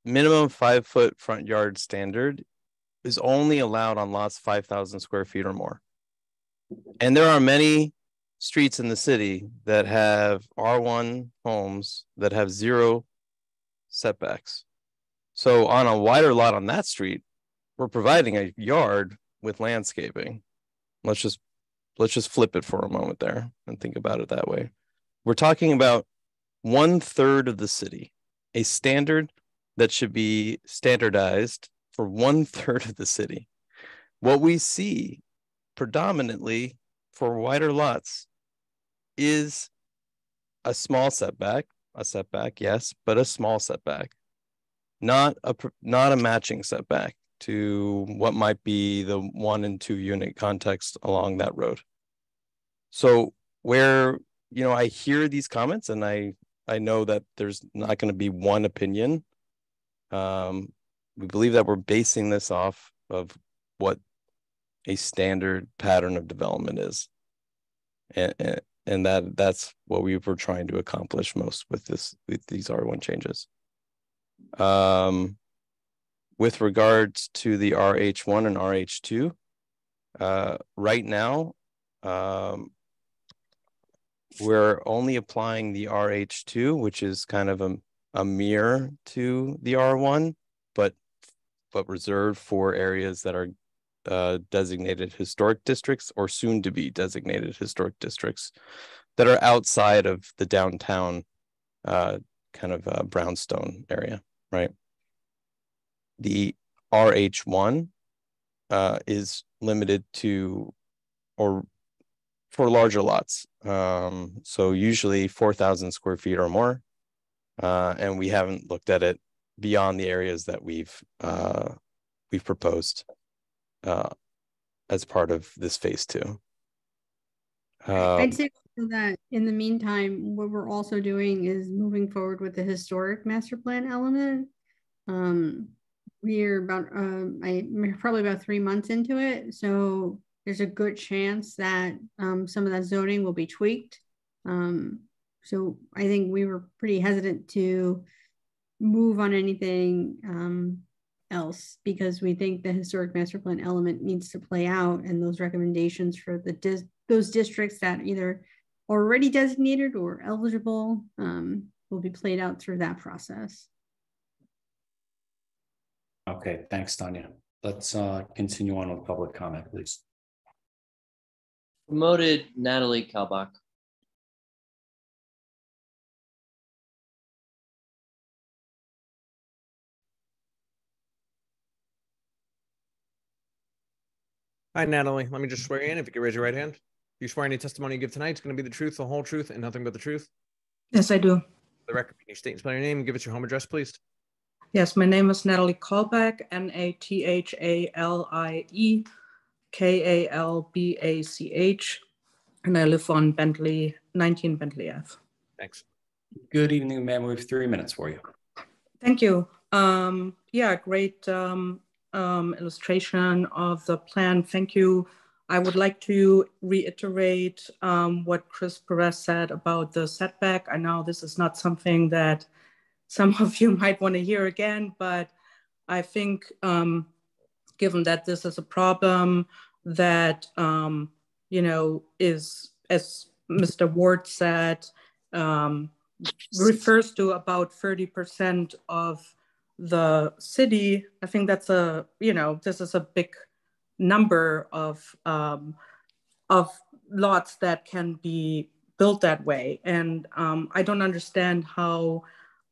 minimum 5 foot front yard standard is only allowed on lots 5,000 square feet or more. And there are many streets in the city that have R1 homes that have 0 setbacks. So on a wider lot on that street, we're providing a yard with landscaping. Let's just flip it for a moment there and think about it that way. We're talking about 1/3 of the city, a standard that should be standardized for 1/3 of the city. What we see predominantly for wider lots is a small setback, yes, but a small setback, not a matching setback to what might be the 1 and 2 unit context along that road. So where, I hear these comments and I know that there's not going to be one opinion. We believe that we're basing this off of what a standard pattern of development is. And that's what we were trying to accomplish most with these R1 changes. With regards to the RH1 and RH2, right now, we're only applying the RH2, which is kind of a mirror to the R1, but but reserved for areas that are designated historic districts or soon to be designated historic districts that are outside of the downtown kind of brownstone area, right? The RH1 is limited to, or for larger lots. So usually 4,000 square feet or more. And we haven't looked at it beyond the areas that we've proposed as part of this phase 2. I'd say that in the meantime, what we're also doing is moving forward with the historic master plan element. We're about probably about 3 months into it, so there's a good chance that some of that zoning will be tweaked. So I think we were pretty hesitant to move on anything else because we think the historic master plan element needs to play out, and those recommendations for those districts that either already designated or eligible will be played out through that process. Okay, thanks, Tanya. Let's continue on with public comment, please. Promoted Natalie Kalbach. Hi, Natalie. Let me just swear you in. If you could raise your right hand. You swear any testimony you give tonight is going to be the truth, the whole truth, and nothing but the truth? Yes, I do. For the record, can you state and spell your name and give us your home address, please? Yes, my name is Natalie Kalbach, Nathalie Kalbach, and I live on Bentley, 19 Bentley Ave. Thanks. Good evening, ma'am. We have 3 minutes for you. Thank you. Yeah, great illustration of the plan. Thank you. I would like to reiterate what Chris Perez said about the setback. I know this is not something that some of you might want to hear again, but I think given that this is a problem that, you know, is, as Mr. Ward said, refers to about 30% of the city. I think that's a, you know, this is a big number of lots that can be built that way. And I don't understand how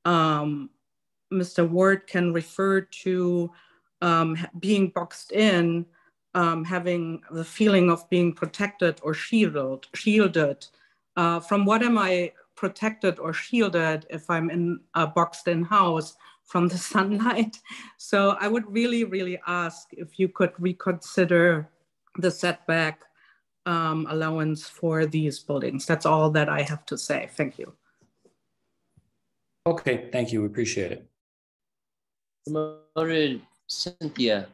Mr. Ward can refer to being boxed in, having the feeling of being protected or shielded. From what am I protected or shielded if I'm in a boxed in house from the sunlight? So I would really, really ask if you could reconsider the setback allowance for these buildings. That's all that I have to say. Thank you. Okay, thank you. We appreciate it. Promoted Cynthia.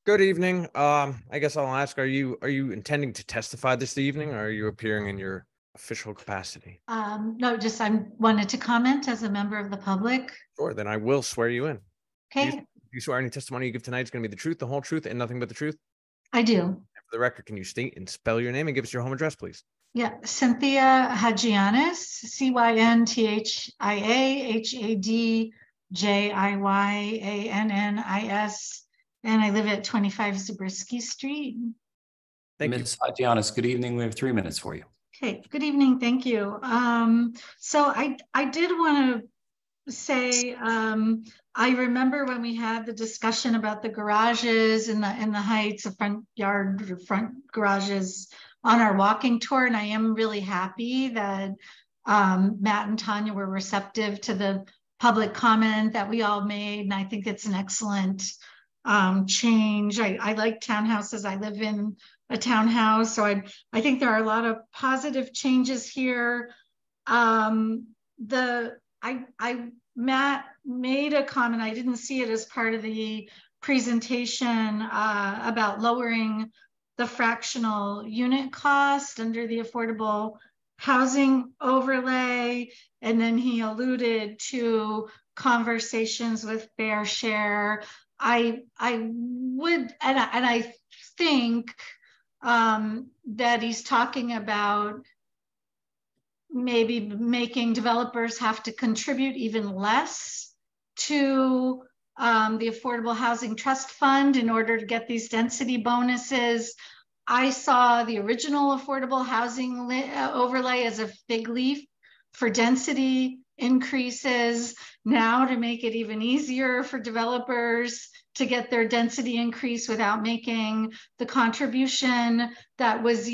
Good evening. I guess I'll ask, are you intending to testify this evening, or are you appearing in your official capacity? No, just I wanted to comment as a member of the public. Sure, then I will swear you in. Okay. Do you swear any testimony you give tonight is going to be the truth, the whole truth, and nothing but the truth? I do. And for the record, can you state and spell your name and give us your home address, please? Yeah, Cynthia Hadjianis, CYNTHIAHADJIYANNIS, and I live at 25 Zabriskie Street. Thank you. Ms. Hadjianis, good evening. We have 3 minutes for you. Okay, good evening. Thank you. So I did want to say, I remember when we had the discussion about the garages and the heights of front yard or front garages on our walking tour, and I am really happy that Matt and Tanya were receptive to the public comment that we all made, and I think it's an excellent change. I like townhouses. I live in a townhouse, so I think there are a lot of positive changes here. Matt made a comment, I didn't see it as part of the presentation, about lowering the fractional unit cost under the affordable housing overlay. And then he alluded to conversations with Fair Share I would, and I think that he's talking about maybe making developers have to contribute even less to the Affordable Housing Trust Fund in order to get these density bonuses. I saw the original affordable housing overlay as a fig leaf for density increases. Now, to make it even easier for developers to get their density increase without making the contribution that was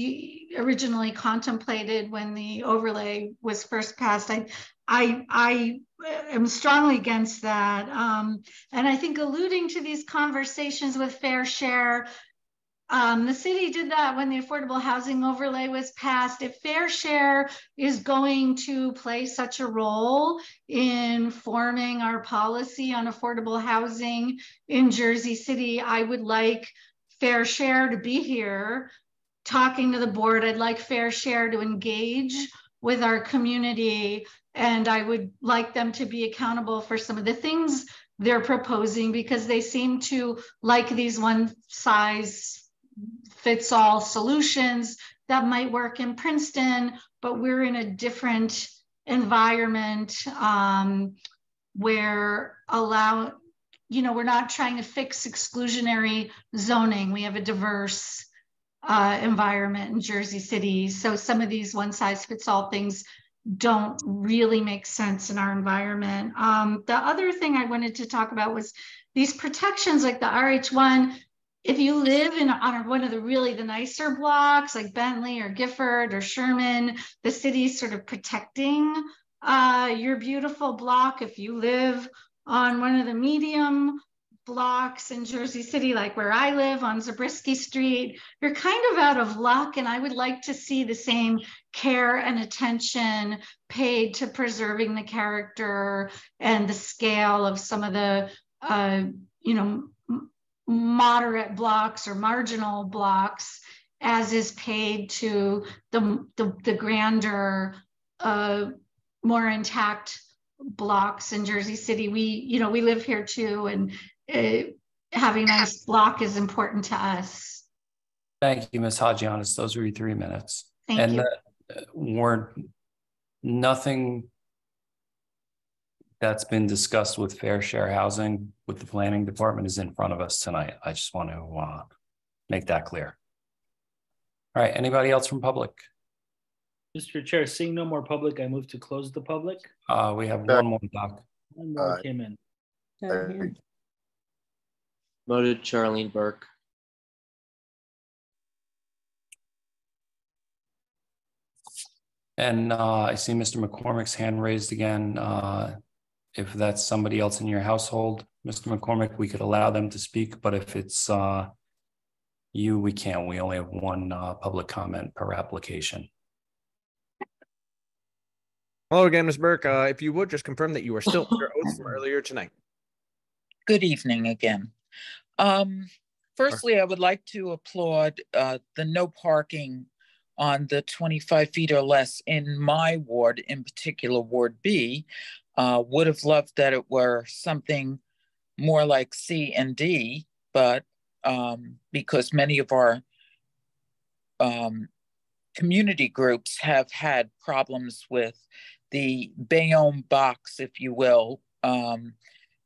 originally contemplated when the overlay was first passed. I am strongly against that. And I think alluding to these conversations with Fair Share, the city did that when the affordable housing overlay was passed. If Fair Share is going to play such a role in forming our policy on affordable housing in Jersey City, I would like Fair Share to be here talking to the board. I'd like Fair Share to engage with our community, and I would like them to be accountable for some of the things they're proposing, because they seem to like these one size fits all solutions that might work in Princeton, but we're in a different environment where we're not trying to fix exclusionary zoning. We have a diverse environment in Jersey City. So some of these one size fits all things don't really make sense in our environment. The other thing I wanted to talk about was these protections like the RH1. If you live on one of the nicer blocks like Bentley or Gifford or Sherman, the city's sort of protecting your beautiful block. If you live on one of the medium blocks in Jersey City, like where I live on Zabriskie Street, you're kind of out of luck. And I would like to see the same care and attention paid to preserving the character and the scale of some of the, moderate blocks or marginal blocks as is paid to the grander, more intact blocks in Jersey City. We live here too, and having a nice block is important to us. Thank you, Ms. Hajianis. Those were your 3 minutes. Thank you. Nothing that's been discussed with Fair Share Housing with the planning department is in front of us tonight. I just want to make that clear. All right, anybody else from public? Mr. Chair, seeing no more public, I move to close the public. We have one more, Doc. One more came in. Voted Charlene Burke. And I see Mr. McCormick's hand raised again. If that's somebody else in your household, Mr. McCormick, we could allow them to speak, but if it's you, we can't. We only have one public comment per application. Hello again, Ms. Burke. If you would just confirm that you are still under oath from earlier tonight. Good evening again. Firstly, I would like to applaud the no parking on the 25 feet or less in my ward, in particular Ward B. Would have loved that it were something more like C and D, but because many of our community groups have had problems with the Bayonne box, if you will,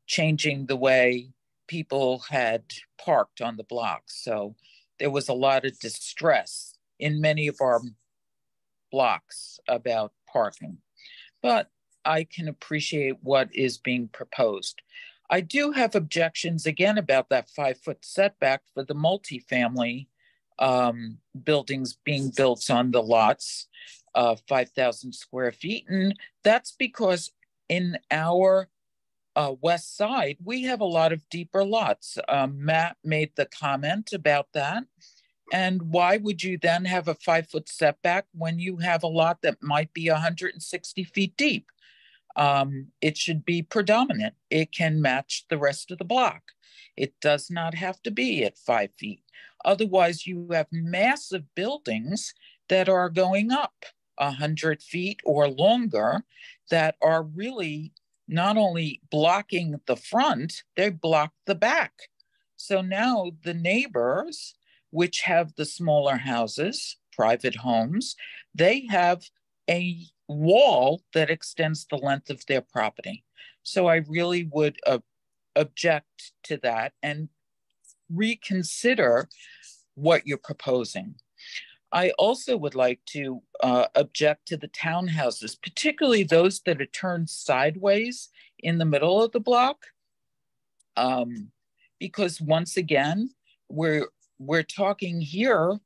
changing the way people had parked on the block. So there was a lot of distress in many of our blocks about parking. But I can appreciate what is being proposed. I do have objections again about that 5-foot setback for the multifamily buildings being built on the lots, 5,000 square feet. And that's because in our west side, we have a lot of deeper lots. Matt made the comment about that. And why would you then have a 5-foot setback when you have a lot that might be 160 feet deep? It should be predominant. It can match the rest of the block. It does not have to be at 5 feet. Otherwise, you have massive buildings that are going up 100 feet or longer that are really not only blocking the front, they block the back. So now the neighbors, which have the smaller houses, private homes, they have a wall that extends the length of their property. So I really would object to that and reconsider what you're proposing. I also would like to object to the townhouses, particularly those that are turned sideways in the middle of the block. Because once again, we're talking here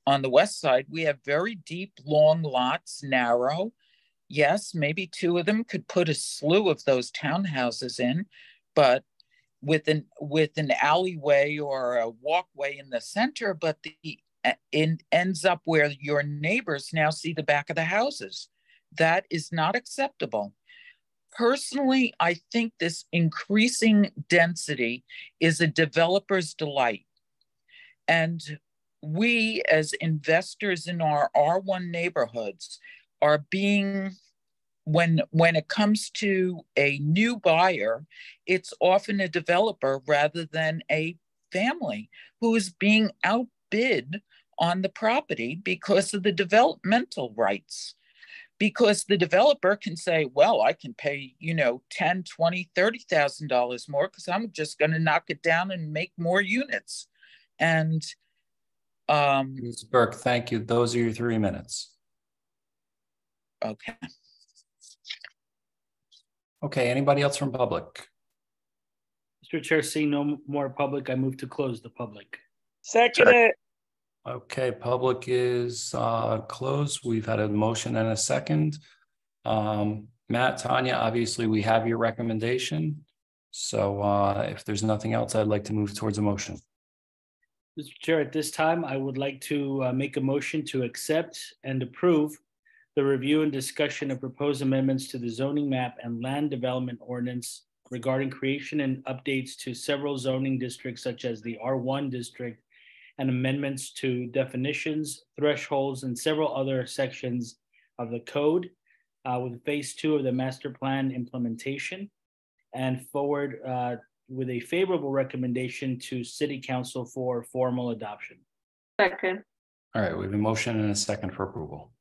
on the west side, we have very deep, long lots, narrow. Yes, maybe two of them could put a slew of those townhouses in, but with an alleyway or a walkway in the center, but it ends up where your neighbors now see the back of the houses. That is not acceptable. Personally, I think this increasing density is a developer's delight. And we as investors in our R1 neighborhoods are being, when it comes to a new buyer, it's often a developer rather than a family who is being outbid on the property because of the developmental rights. Because the developer can say, well, I can pay, $10,000, $20,000, $30,000 more because I'm just going to knock it down and make more units. And Ms. Burke, thank you. Those are your 3 minutes. Okay. Okay, anybody else from public? Mr. Chair, seeing no more public, I move to close the public. Second it. Okay, public is closed. We've had a motion and a second. Matt, Tanya, obviously we have your recommendation. So if there's nothing else, I'd like to move towards a motion. Mr. Chair, at this time, I would like to make a motion to accept and approve the review and discussion of proposed amendments to the zoning map and land development ordinance regarding creation and updates to several zoning districts such as the R1 district and amendments to definitions, thresholds, and several other sections of the code with phase 2 of the master plan implementation, and forward with a favorable recommendation to City Council for formal adoption. Second. All right, we have a motion and a second for approval.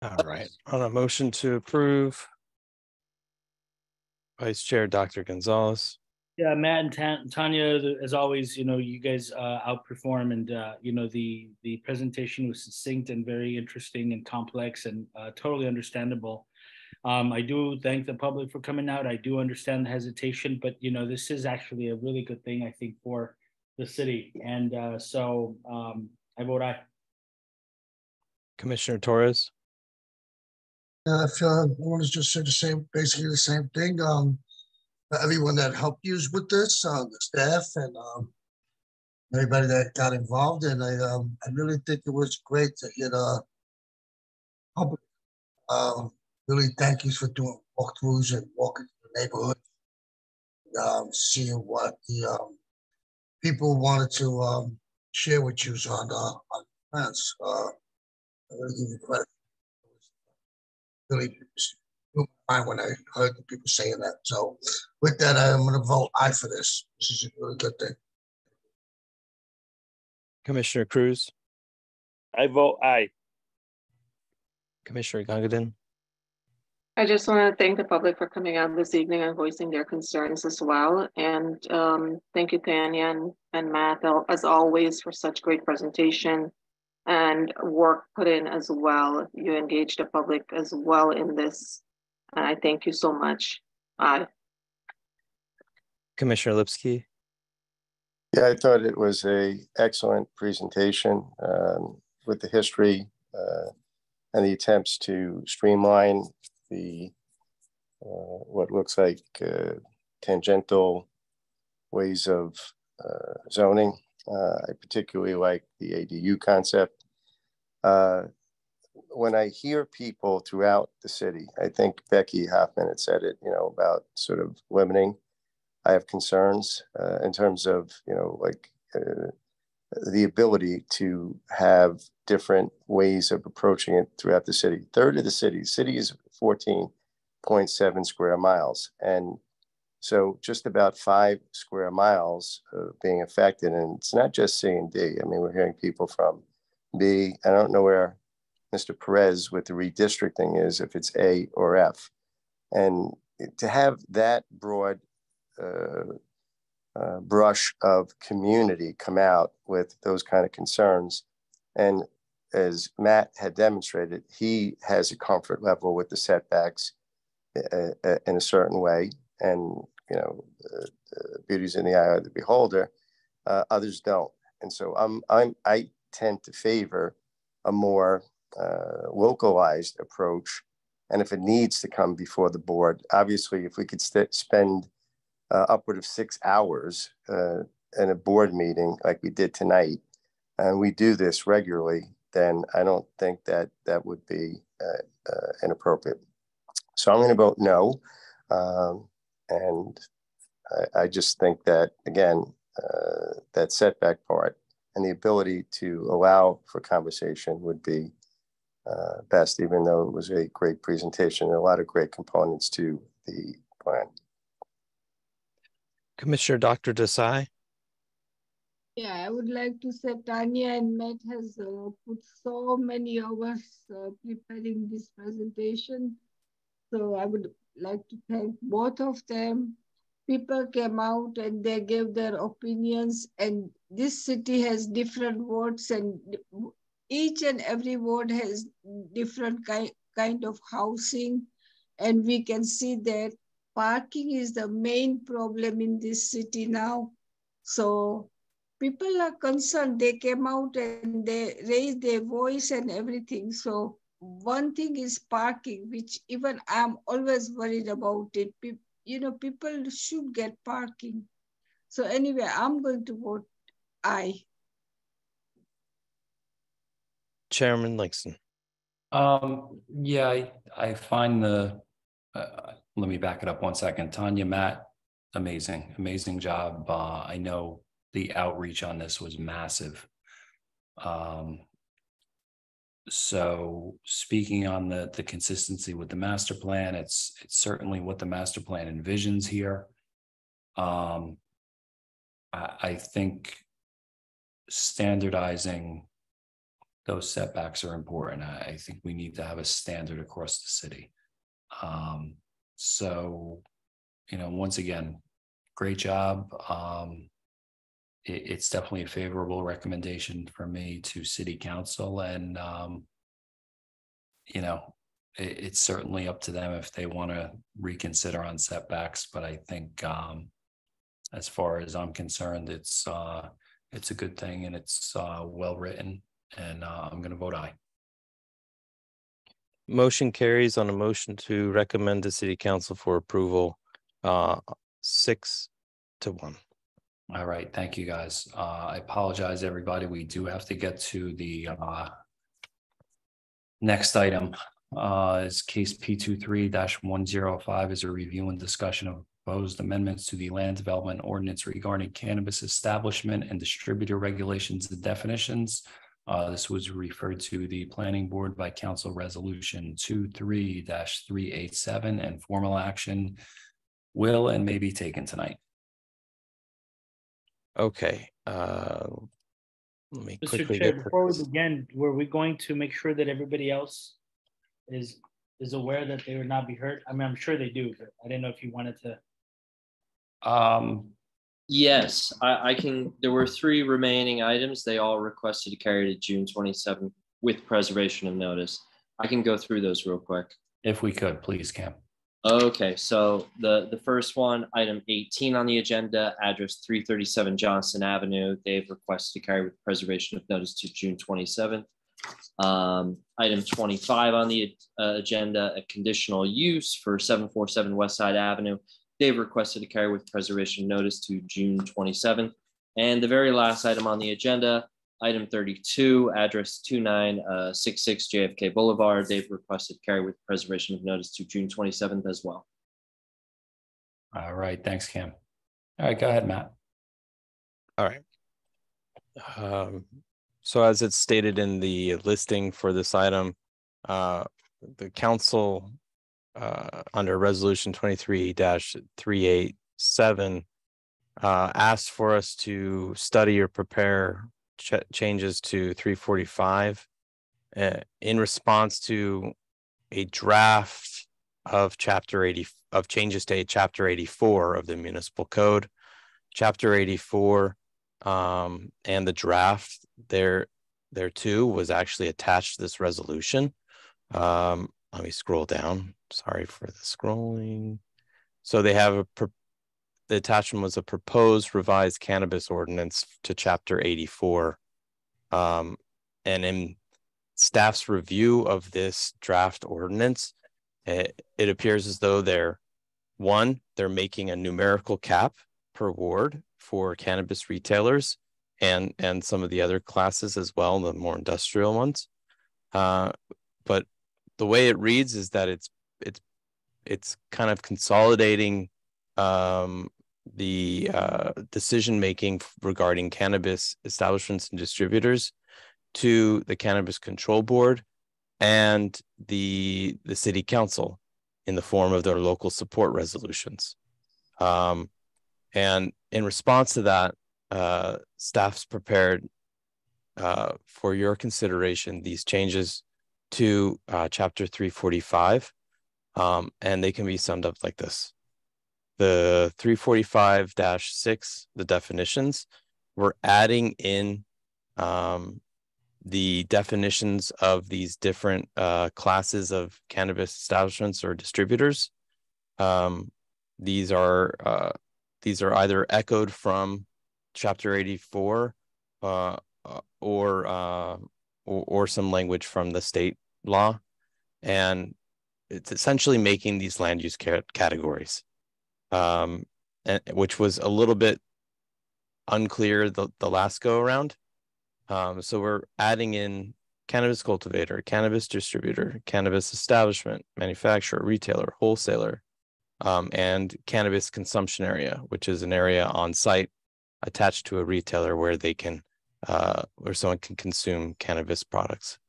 All right, on a motion to approve, Vice Chair Dr. Gonzalez. Yeah, Matt and Tanya, as always, you guys outperform, and the presentation was succinct and very interesting and complex and totally understandable. I do thank the public for coming out. I do understand the hesitation, but this is actually a really good thing, I think, for the city, and so I vote aye. Commissioner Torres. I want to just say basically the same thing. Everyone that helped you with this, the staff and everybody that got involved, and I really think it was great to hear the public. Really, thank you for doing walkthroughs and walking through the neighborhood, seeing what the people wanted to share with you on plans. I really give you credit. Really blew my mind when I heard the people saying that. So with that, I'm going to vote aye for this. This is a really good thing. Commissioner Cruz. I vote aye. Commissioner Gongadin. I just want to thank the public for coming out this evening and voicing their concerns as well. And thank you, Tanya and Matt, as always, for such great presentation and work put in as well. You engaged the public as well in this. And I thank you so much. Aye. Commissioner Lipsky. Yeah, I thought it was an excellent presentation with the history and the attempts to streamline the what looks like tangential ways of zoning. I particularly like the ADU concept. When I hear people throughout the city, I think Becky Hoffman had said it, about sort of limiting. I have concerns in terms of, the ability to have different ways of approaching it throughout the city. Third of the city is 14, 0.7 square miles. And so just about 5 square miles being affected. And it's not just C and D. I mean, we're hearing people from B. I don't know where Mr. Perez with the redistricting is, if it's A or F. And to have that broad brush of community come out with those kind of concerns. And as Matt had demonstrated, he has a comfort level with the setbacks in a certain way. And, you know, beauty's in the eye of the beholder, others don't. And so I tend to favor a more localized approach. And if it needs to come before the board, obviously, if we could spend upward of 6 hours in a board meeting like we did tonight, and we do this regularly, then I don't think that that would be inappropriate. So I'm going to vote no. And I just think that, again, that setback part and the ability to allow for conversation would be best, even though it was a great presentation and a lot of great components to the plan. Commissioner Dr. Desai. Yeah, I would like to say Tanya and Matt has put so many hours preparing this presentation. So I would like to thank both of them. People came out and they gave their opinions, and this city has different wards, and each and every ward has different kind of housing. And we can see that parking is the main problem in this city now. So people are concerned. They came out and they raised their voice and everything. So one thing is parking, which even I'm always worried about it. You know, people should get parking. So anyway, I'm going to vote aye. Chairman Langston. Yeah, I find the, let me back it up 1 second. Tanya, Matt, amazing job. I know the outreach on this was massive. So speaking on the consistency with the master plan, it's certainly what the master plan envisions here. I think standardizing those setbacks are important. I think we need to have a standard across the city. So, you know, once again, great job. It's definitely a favorable recommendation for me to City Council, and you know, it's certainly up to them if they want to reconsider on setbacks. But I think, as far as I'm concerned, it's a good thing, and it's well written, and I'm going to vote aye. Motion carries on a motion to recommend to City Council for approval, 6-1. All right, thank you guys. I apologize, everybody. We do have to get to the next item. Is case P23-105 is a review and discussion of proposed amendments to the land development ordinance regarding cannabis establishment and distributor regulations and definitions. This was referred to the planning board by council resolution 23-387, and formal action will and may be taken tonight. Okay. Let me Mr. quickly Chair, get before we begin, were we going to make sure that everybody else is aware that they would not be heard? I mean, I'm sure they do, but I didn't know if you wanted to. Yes, I can. There were 3 remaining items. They all requested to carry to June 27th with preservation of notice. I can go through those real quick. If we could, please, Cam. Okay, so the first one, item 18 on the agenda, address 337 Johnson Avenue. They've requested to carry with preservation of notice to June 27th. Item 25 on the agenda, a conditional use for 747 West Side Avenue. They've requested to carry with preservation notice to June 27th. And the very last item on the agenda, item 32, address 2966 JFK Boulevard. They've requested to carry with preservation of notice to June 27th as well. All right, thanks, Cam. All right, go ahead, Matt. All right. So as it's stated in the listing for this item, the council under resolution 23-387 asked for us to study or prepare changes to 345 in response to a draft of changes to chapter 84 of the municipal code. Chapter 84 and the draft there too was actually attached to this resolution. Let me scroll down. Sorry for the scrolling. So they have the attachment was a proposed revised cannabis ordinance to chapter 84. And in staff's review of this draft ordinance, it appears as though they're making a numerical cap per ward for cannabis retailers and some of the other classes as well, the more industrial ones. But the way it reads is that it's kind of consolidating the decision making regarding cannabis establishments and distributors to the Cannabis Control Board and the city council in the form of their local support resolutions. And in response to that, staff's prepared for your consideration these changes to chapter 345, and they can be summed up like this. The 345-6, the definitions, we're adding in the definitions of these different classes of cannabis establishments or distributors. These are either echoed from chapter 84 or some language from the state law, and it's essentially making these land use categories, and which was a little bit unclear the last go around. So we're adding in cannabis cultivator, cannabis distributor, cannabis establishment, manufacturer, retailer, wholesaler, and cannabis consumption area, which is an area on site attached to a retailer where they can, where someone can consume cannabis products.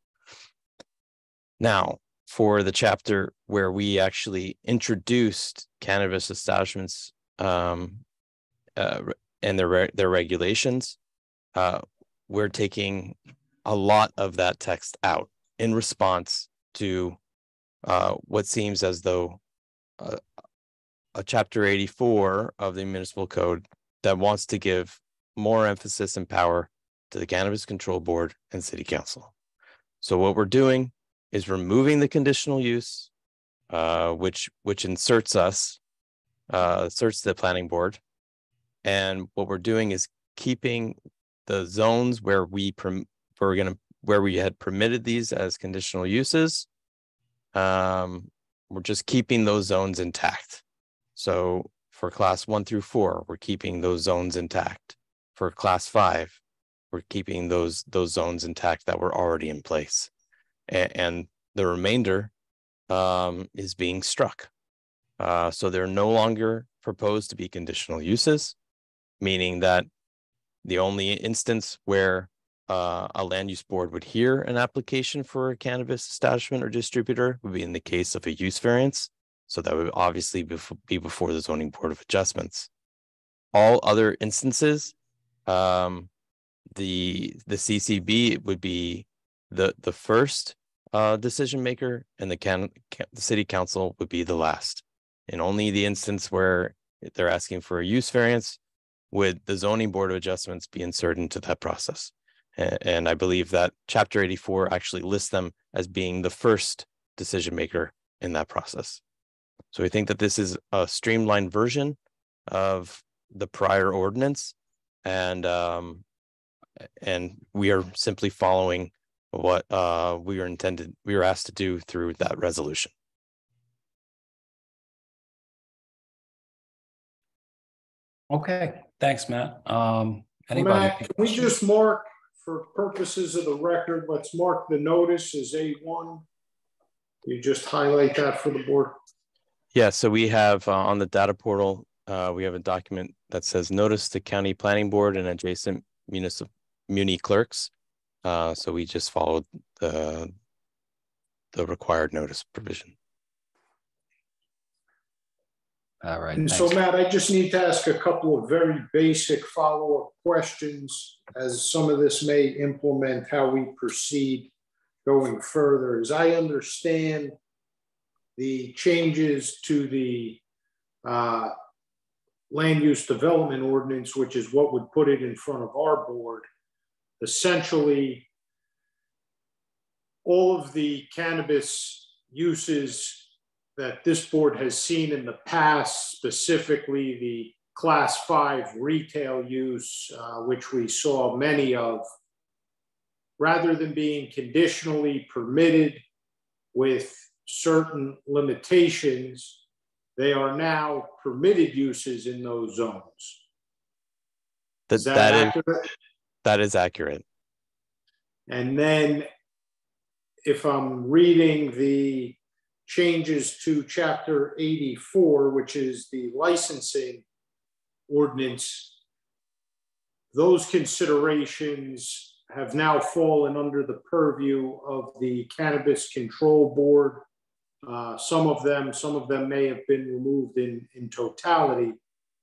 Now, for the chapter where we actually introduced cannabis establishments and their regulations, we're taking a lot of that text out in response to what seems as though a chapter 84 of the municipal code that wants to give more emphasis and power to the Cannabis Control Board and City Council. So what we're doing is removing the conditional use, which inserts the planning board. And what we're doing is keeping the zones where we had permitted these as conditional uses. We're just keeping those zones intact. So for class 1 through 4, we're keeping those zones intact. For class 5, we're keeping those zones intact that were already in place. And the remainder is being struck. So they're no longer proposed to be conditional uses, meaning that the only instance where a land use board would hear an application for a cannabis establishment or distributor would be in the case of a use variance. So that would obviously be before the Zoning Board of Adjustments. All other instances, the CCB would be the first decision maker, and the City Council would be the last. In only the instance where they're asking for a use variance would the Zoning Board of Adjustments be inserted into that process. And I believe that Chapter 84 actually lists them as being the first decision maker in that process. So we think that this is a streamlined version of the prior ordinance, and we are simply following what we were asked to do through that resolution. Okay, thanks, Matt. Anybody? Matt, can we just mark, for purposes of the record, let's mark the notice as A1. You just highlight that for the board. Yeah, so we have on the data portal, we have a document that says notice to County Planning Board and adjacent muni clerks. So we just followed the required notice provision. All right. And so, Matt, I just need to ask a couple of very basic follow-up questions as some of this may implement how we proceed going further. As I understand the changes to the land use development ordinance, which is what would put it in front of our board, essentially all of the cannabis uses that this board has seen in the past, specifically the Class 5 retail use, which we saw many of, rather than being conditionally permitted with certain limitations, they are now permitted uses in those zones. Is that accurate? That is accurate. And then if I'm reading the changes to Chapter 84, which is the licensing ordinance, those considerations have now fallen under the purview of the Cannabis Control Board. Some of them may have been removed in totality,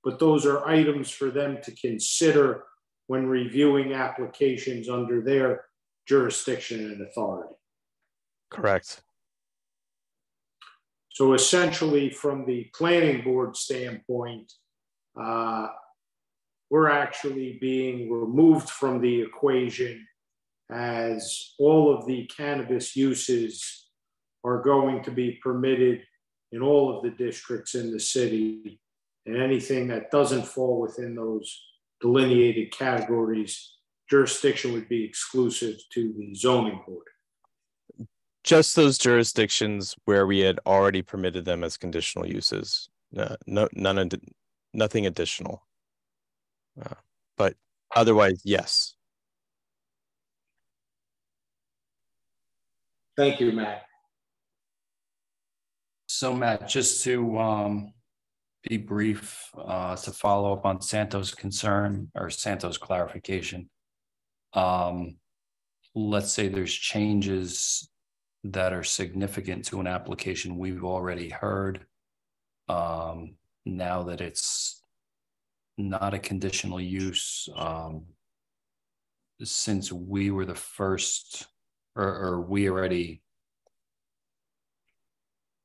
but those are items for them to consider when reviewing applications under their jurisdiction and authority. Correct. So essentially, from the planning board standpoint, we're actually being removed from the equation as all of the cannabis uses are going to be permitted in all of the districts in the city, and anything that doesn't fall within those delineated categories, jurisdiction would be exclusive to the zoning board. Just those jurisdictions where we had already permitted them as conditional uses. Nothing additional. But otherwise, yes. Thank you, Matt. So, Matt, just to be brief, to follow up on Santo's concern or Santo's clarification, let's say there's changes that are significant to an application we've already heard. Now that it's not a conditional use, since we were the first, or we already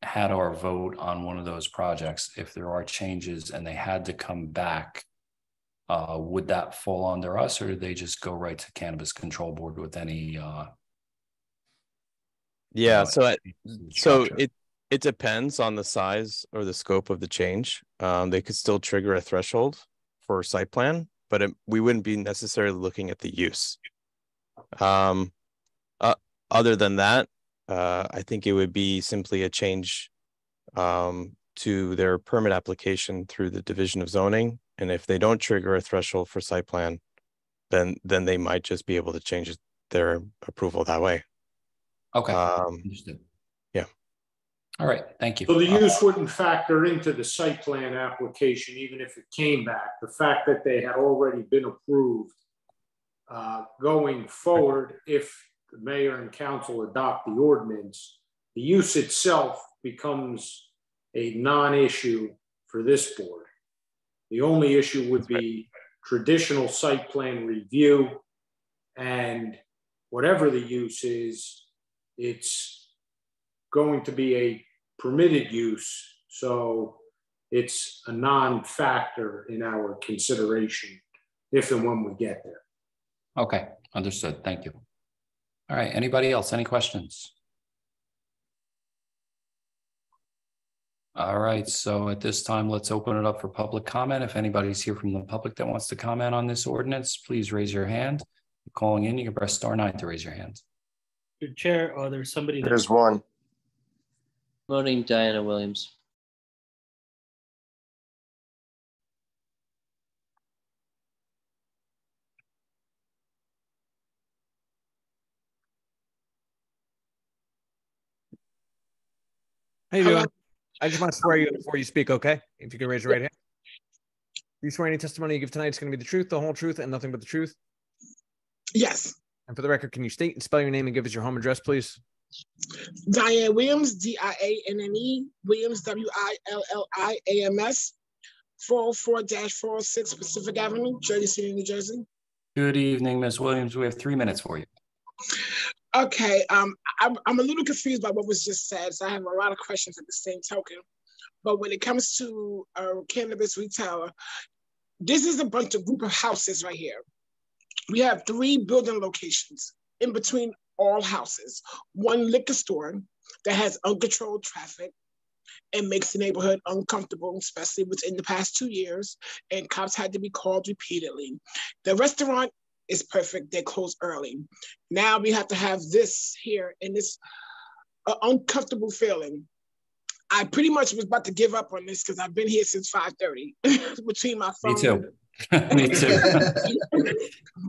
had our vote on one of those projects, if there are changes and they had to come back, would that fall under us, or do they just go right to Cannabis Control Board with any yeah, so it depends on the size or the scope of the change. They could still trigger a threshold for site plan, but we wouldn't be necessarily looking at the use. Other than that, I think it would be simply a change to their permit application through the Division of Zoning, and if they don't trigger a threshold for site plan, then they might just be able to change their approval that way. Okay. Understood. Yeah. All right. Thank you. So the use wouldn't factor into the site plan application, even if it came back. The fact that they had already been approved going forward, if the mayor and council adopt the ordinance, the use itself becomes a non-issue for this board. The only issue would be traditional site plan review, and whatever the use is, it's going to be a permitted use, so it's a non-factor in our consideration if and when we get there. Okay, understood. Thank you. All right, anybody else? Any questions? All right, so at this time, let's open it up for public comment. If anybody's here from the public that wants to comment on this ordinance, please raise your hand. You're calling in, you can press *9 to raise your hand. Mr. Chair, or there's somebody. There's one. Voting Diana Williams. How you doing? I just want to swear you in before you speak, okay? If you can raise your right hand. You swear any testimony you give tonight is going to be the truth, the whole truth, and nothing but the truth? Yes. And for the record, can you state and spell your name and give us your home address, please? Diane Williams, D-I-A-N-N-E, Williams, W-I-L-L-I-A-M-S, 404-406 Pacific Avenue, Jersey City, New Jersey. Good evening, Ms. Williams. We have 3 minutes for you. Okay, I'm a little confused by what was just said, so I have a lot of questions at the same token. But when it comes to a cannabis retailer, this is a bunch of group of houses right here. We have 3 building locations in between all houses. 1 liquor store that has uncontrolled traffic and makes the neighborhood uncomfortable, especially within the past 2 years, and cops had to be called repeatedly. The restaurant is perfect, they close early. Now we have to have this here, and this uncomfortable feeling. I pretty much was about to give up on this because I've been here since 5:30 between my phone. Me too. Me too.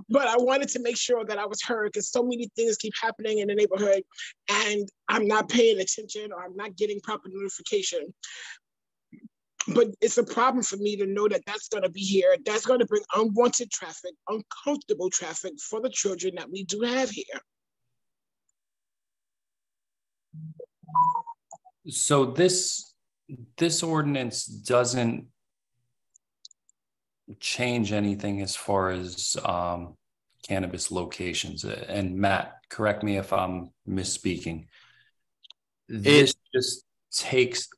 But I wanted to make sure that I was heard because so many things keep happening in the neighborhood and I'm not paying attention or I'm not getting proper notification. But it's a problem for me to know that that's going to be here. That's going to bring unwanted traffic, uncomfortable traffic for the children that we do have here. So this ordinance doesn't change anything as far as cannabis locations. And Matt, correct me if I'm misspeaking. This just takes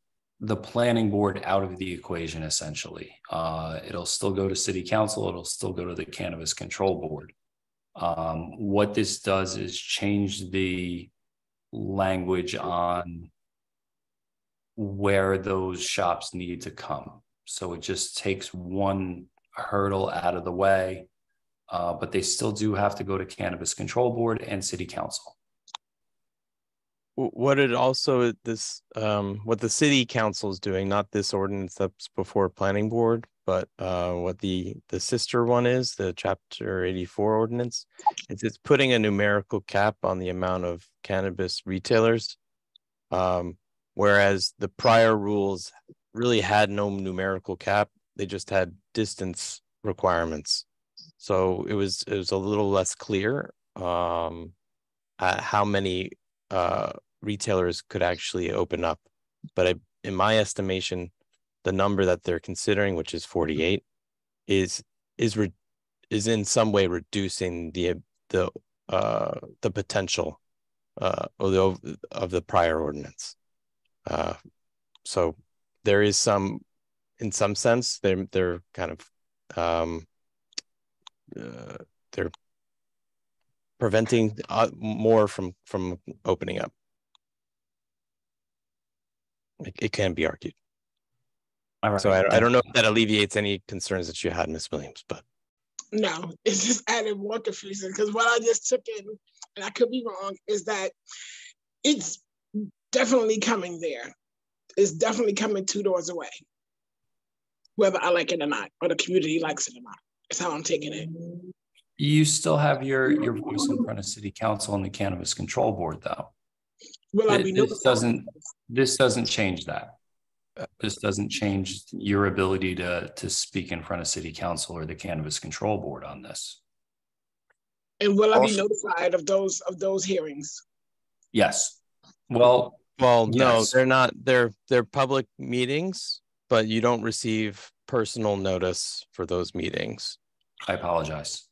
the planning board out of the equation, essentially. It'll still go to city council. It'll still go to the cannabis control board. What this does is change the language on where those shops need to come. So it just takes one hurdle out of the way, but they still do have to go to cannabis control board and city council. What it also what the city council is doing, not this ordinance that's before planning board, but what the sister one is, the chapter 84 ordinance, it's putting a numerical cap on the amount of cannabis retailers, whereas the prior rules really had no numerical cap. They just had distance requirements. So it was a little less clear how many retailers could actually open up. But in my estimation, the number that they're considering, which is 48, is in some way reducing the potential of the prior ordinance. So there is some, in some sense, they're kind of they're preventing more from opening up. It can be argued. All right. So I don't know if that alleviates any concerns that you had, Ms. Williams, but. No, it's just added more confusion because what I just took in, and I could be wrong, is that it's definitely coming there. It's definitely coming 2 doors away, whether I like it or not, or the community likes it or not. That's how I'm taking it. You still have your voice in front of city council and the cannabis control board, though. Will I be notified? This doesn't change that. This doesn't change your ability to speak in front of city council or the cannabis control board on this. And will I be notified of those hearings? Yes. Well, no, yes. they're not. They're public meetings, but you don't receive personal notice for those meetings. I apologize.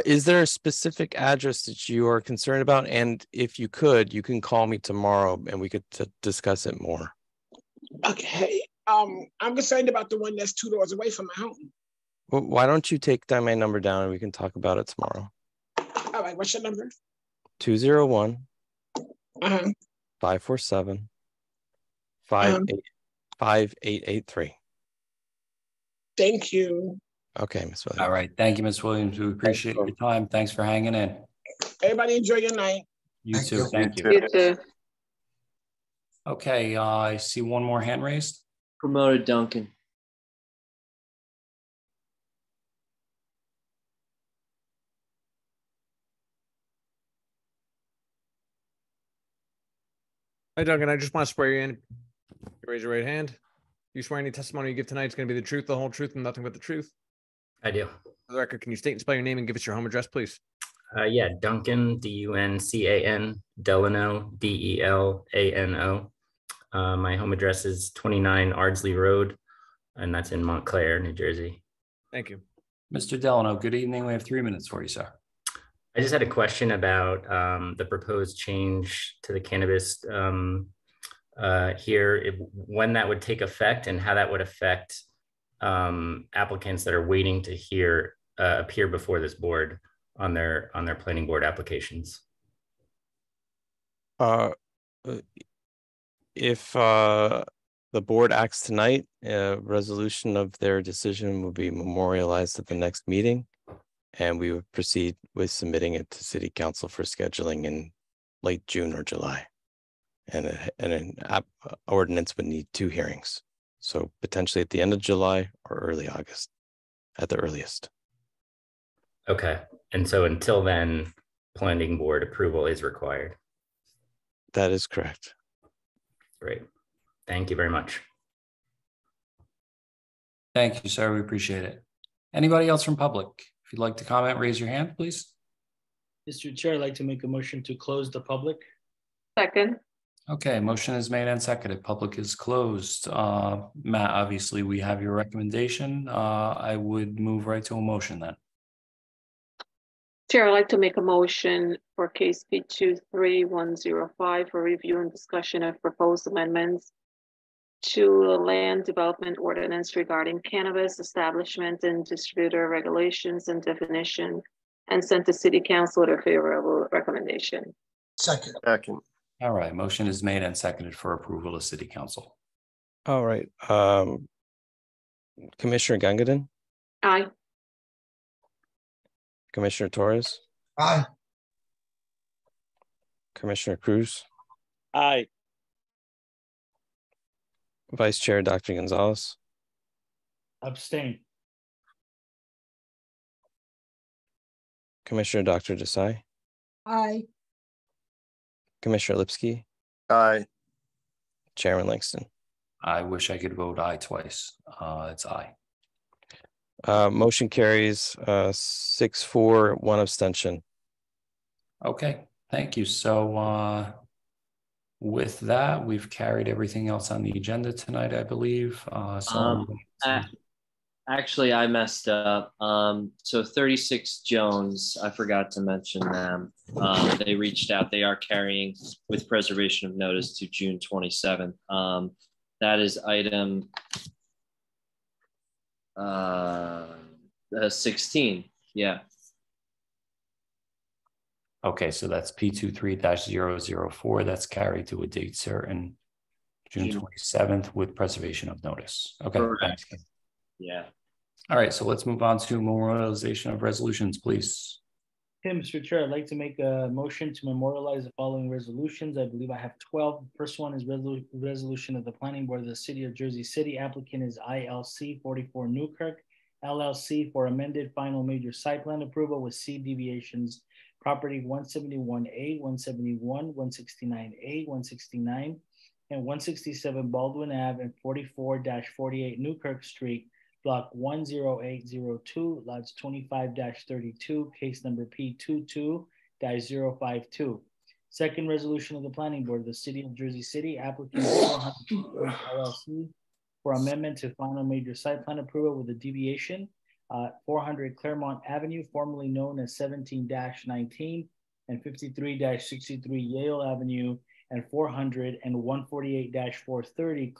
Is there a specific address that you are concerned about? And if you could, you can call me tomorrow and we could discuss it more. Okay. I'm concerned about the one that's 2 doors away from my home. Well, why don't you take my number down and we can talk about it tomorrow? All right. What's your number? 201 547 5883. Thank you. Okay, Ms. Williams. All right. Thank you, Ms. Williams. We appreciate your time. Thanks for hanging in. Everybody enjoy your night. You too. Thank you. You too. Okay, I see one more hand raised. Promoted Duncan. Hi, Duncan. I just want to swear you in. Raise your right hand. You swear any testimony you give tonight is going to be the truth, the whole truth, and nothing but the truth? I do. For the record, can you state and spell your name and give us your home address, please? Yeah, Duncan, D-U-N-C-A-N, Delano, D-E-L-A-N-O. My home address is 29 Ardsley Road, and that's in Montclair, New Jersey. Thank you. Mr. Delano, good evening. We have 3 minutes for you, sir. I just had a question about the proposed change to the cannabis here, when that would take effect and how that would affect applicants that are waiting to appear before this board on their planning board applications. If the board acts tonight, a resolution of their decision will be memorialized at the next meeting, and we would proceed with submitting it to City Council for scheduling in late June or July. And an ordinance would need 2 hearings. So potentially at the end of July or early August at the earliest. Okay. And so until then, planning board approval is required. That is correct. Great. Thank you very much. Thank you, sir. We appreciate it. Anybody else from public? If you'd like to comment, raise your hand, please. Mr. Chair, I'd like to make a motion to close the public. Second. Okay, motion is made and seconded. Public is closed. Matt, obviously we have your recommendation. I would move right to a motion then. Chair, I'd like to make a motion for case P23105 for review and discussion of proposed amendments to the land development ordinance regarding cannabis establishment and distributor regulations and definition, and sent to City Council with a favorable recommendation. Second. Second. All right, motion is made and seconded for approval of City Council. All right. Commissioner Gangadin? Aye. Commissioner Torres? Aye. Commissioner Cruz? Aye. Vice Chair Dr. Gonzalez? Abstain. Commissioner Dr. Desai? Aye. Commissioner Lipsky? Aye. Chairman Langston? I wish I could vote aye twice. It's aye. Motion carries 6-4, 1 abstention. Okay, thank you. So with that, we've carried everything else on the agenda tonight, I believe. Actually, I messed up. So 36 Jones, I forgot to mention them. They reached out. They are carrying with preservation of notice to June 27th. That is item 16. Yeah. Okay, so that's P23-004. That's carried to a date certain, June 27th, with preservation of notice. Okay. Correct. Yeah. All right, so let's move on to memorialization of resolutions, please. Okay, Mr. Chair, I'd like to make a motion to memorialize the following resolutions. I believe I have 12. The first one is resolution of the Planning Board of the City of Jersey City. Applicant is ILC 44 Newkirk, LLC, for amended final major site plan approval with C deviations. Property 171A, 171, 169A, 169, and 167 Baldwin Ave and 44-48 Newkirk Street, block 10802, lots 25-32, case number P22-052. Second resolution of the Planning Board of the City of Jersey City, applicant LLC for amendment to final major site plan approval with a deviation. 400 Claremont Avenue, formerly known as 17-19, and 53-63 Yale Avenue, and 400 and 148-430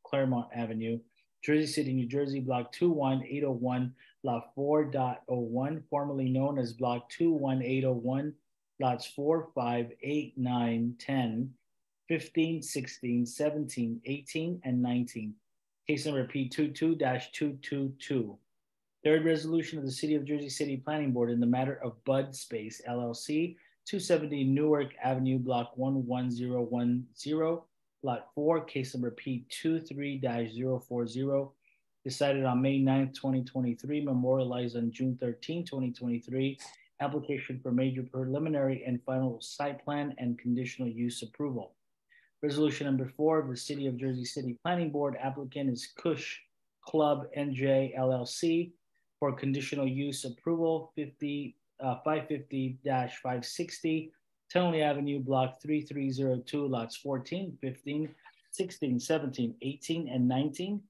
Claremont Avenue, Jersey City, New Jersey, block 21801, lot 4.01, formerly known as block 21801, lots 4, 5, 8, 9, 10, 15, 16, 17, 18, and 19. Case number P22-222. Third resolution of the City of Jersey City Planning Board in the matter of Bud Space LLC, 270 Newark Avenue, block 11010, lot 4, case number P23-040, decided on May 9th, 2023, memorialized on June 13, 2023, application for major preliminary and final site plan and conditional use approval. Resolution number 4 of the City of Jersey City Planning Board, applicant is Kush Club NJ LLC, for conditional use approval, 50 550-560 Tenley Avenue, block 3302, lots 14, 15, 16, 17, 18, and 19.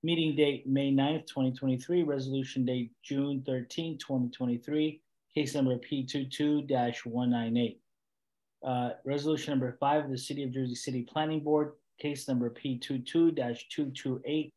Meeting date, May 9th, 2023. Resolution date, June 13, 2023. Case number P22-198. Resolution number 5 of the City of Jersey City Planning Board, case number P22-228.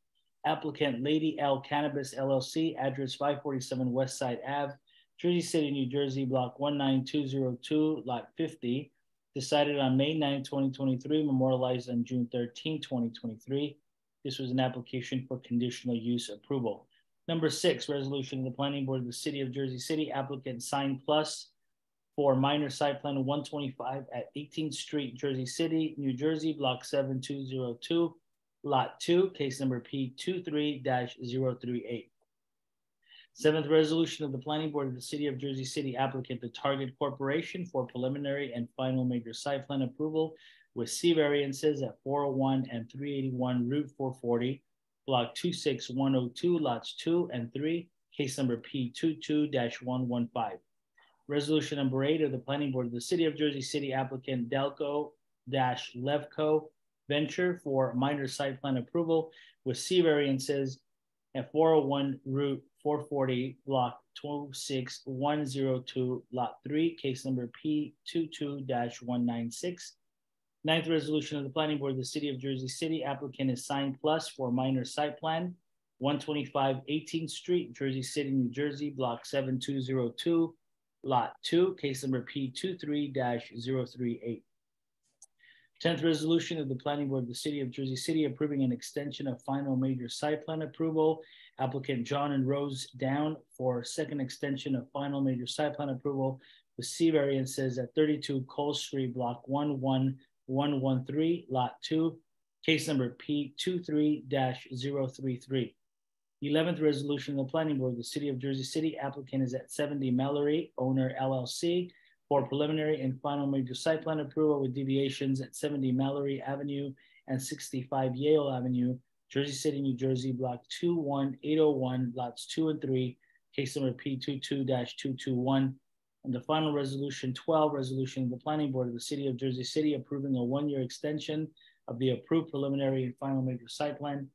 Applicant Lady L Cannabis LLC, address 547 West Side Ave, Jersey City, New Jersey, block 19202, lot 50. Decided on May 9, 2023, memorialized on June 13, 2023. This was an application for conditional use approval. Number 6, resolution of the Planning Board of the City of Jersey City, applicant Sign Plus for minor site plan 125 at 18th Street, Jersey City, New Jersey, block 7202, lot 2, case number P23-038. 7th resolution of the Planning Board of the City of Jersey City, applicant the Target Corporation for preliminary and final major site plan approval with C variances at 401 and 381 Route 440, block 26102, lots 2 and 3, case number P22-115. Resolution number 8 of the Planning Board of the City of Jersey City, applicant Delco-Levco Venture for minor site plan approval with C variances at 401 Route 440, block 26102, lot 3, case number P22-196. 9th resolution of the Planning Board of the City of Jersey City, applicant is Sign Plus for minor site plan 125 18th Street, Jersey City, New Jersey, block 7202, lot 2, case number P23-038. 10th resolution of the Planning Board of the City of Jersey City approving an extension of final major site plan approval. Applicant John and Rose Down for second extension of final major site plan approval with C variances at 32 Cole Street, block 11113, lot 2, case number P23-033. 11th resolution of the Planning Board of the City of Jersey City, applicant is at 70 Mallory, owner LLC, for preliminary and final major site plan approval with deviations at 70 Mallory Avenue and 65 Yale Avenue, Jersey City, New Jersey, block 21801, lots 2 and 3, case number P22-221. And the final resolution 12, resolution of the Planning Board of the City of Jersey City approving a 1-year extension of the approved preliminary and final major site plan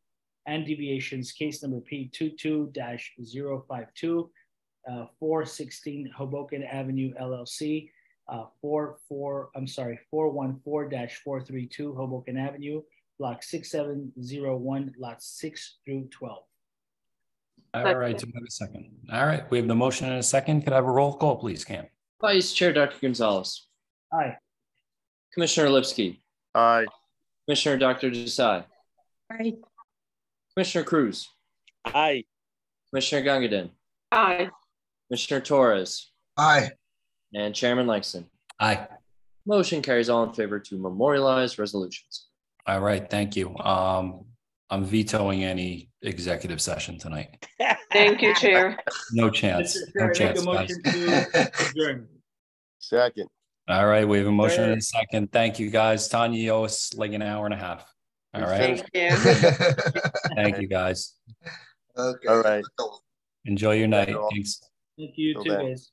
and deviations, case number P22-052, 416 Hoboken Avenue LLC, 414-432 Hoboken Avenue, block 6701, lots 6 through 12. All right, do we have a second? All right, we have the motion and a second. Could I have a roll call, please, Cam? Vice Chair Dr. Gonzalez. Aye. Commissioner Lipsky. Aye. Commissioner Dr. Desai. Aye. Commissioner Cruz. Aye. Commissioner Gungadin. Aye. Commissioner Torres. Aye. And Chairman Langston. Aye. Motion carries all in favor to memorialize resolutions. All right, thank you. I'm vetoing any executive session tonight. Thank you, Chair. No chance. No chance, guys. Second. All right, we have a motion and a second. Thank you, guys. Tanya, you owe us like an hour and a half. All right. Thank you. Thank you, guys. Okay. All right. Enjoy your night. Thanks. Thank you too, guys.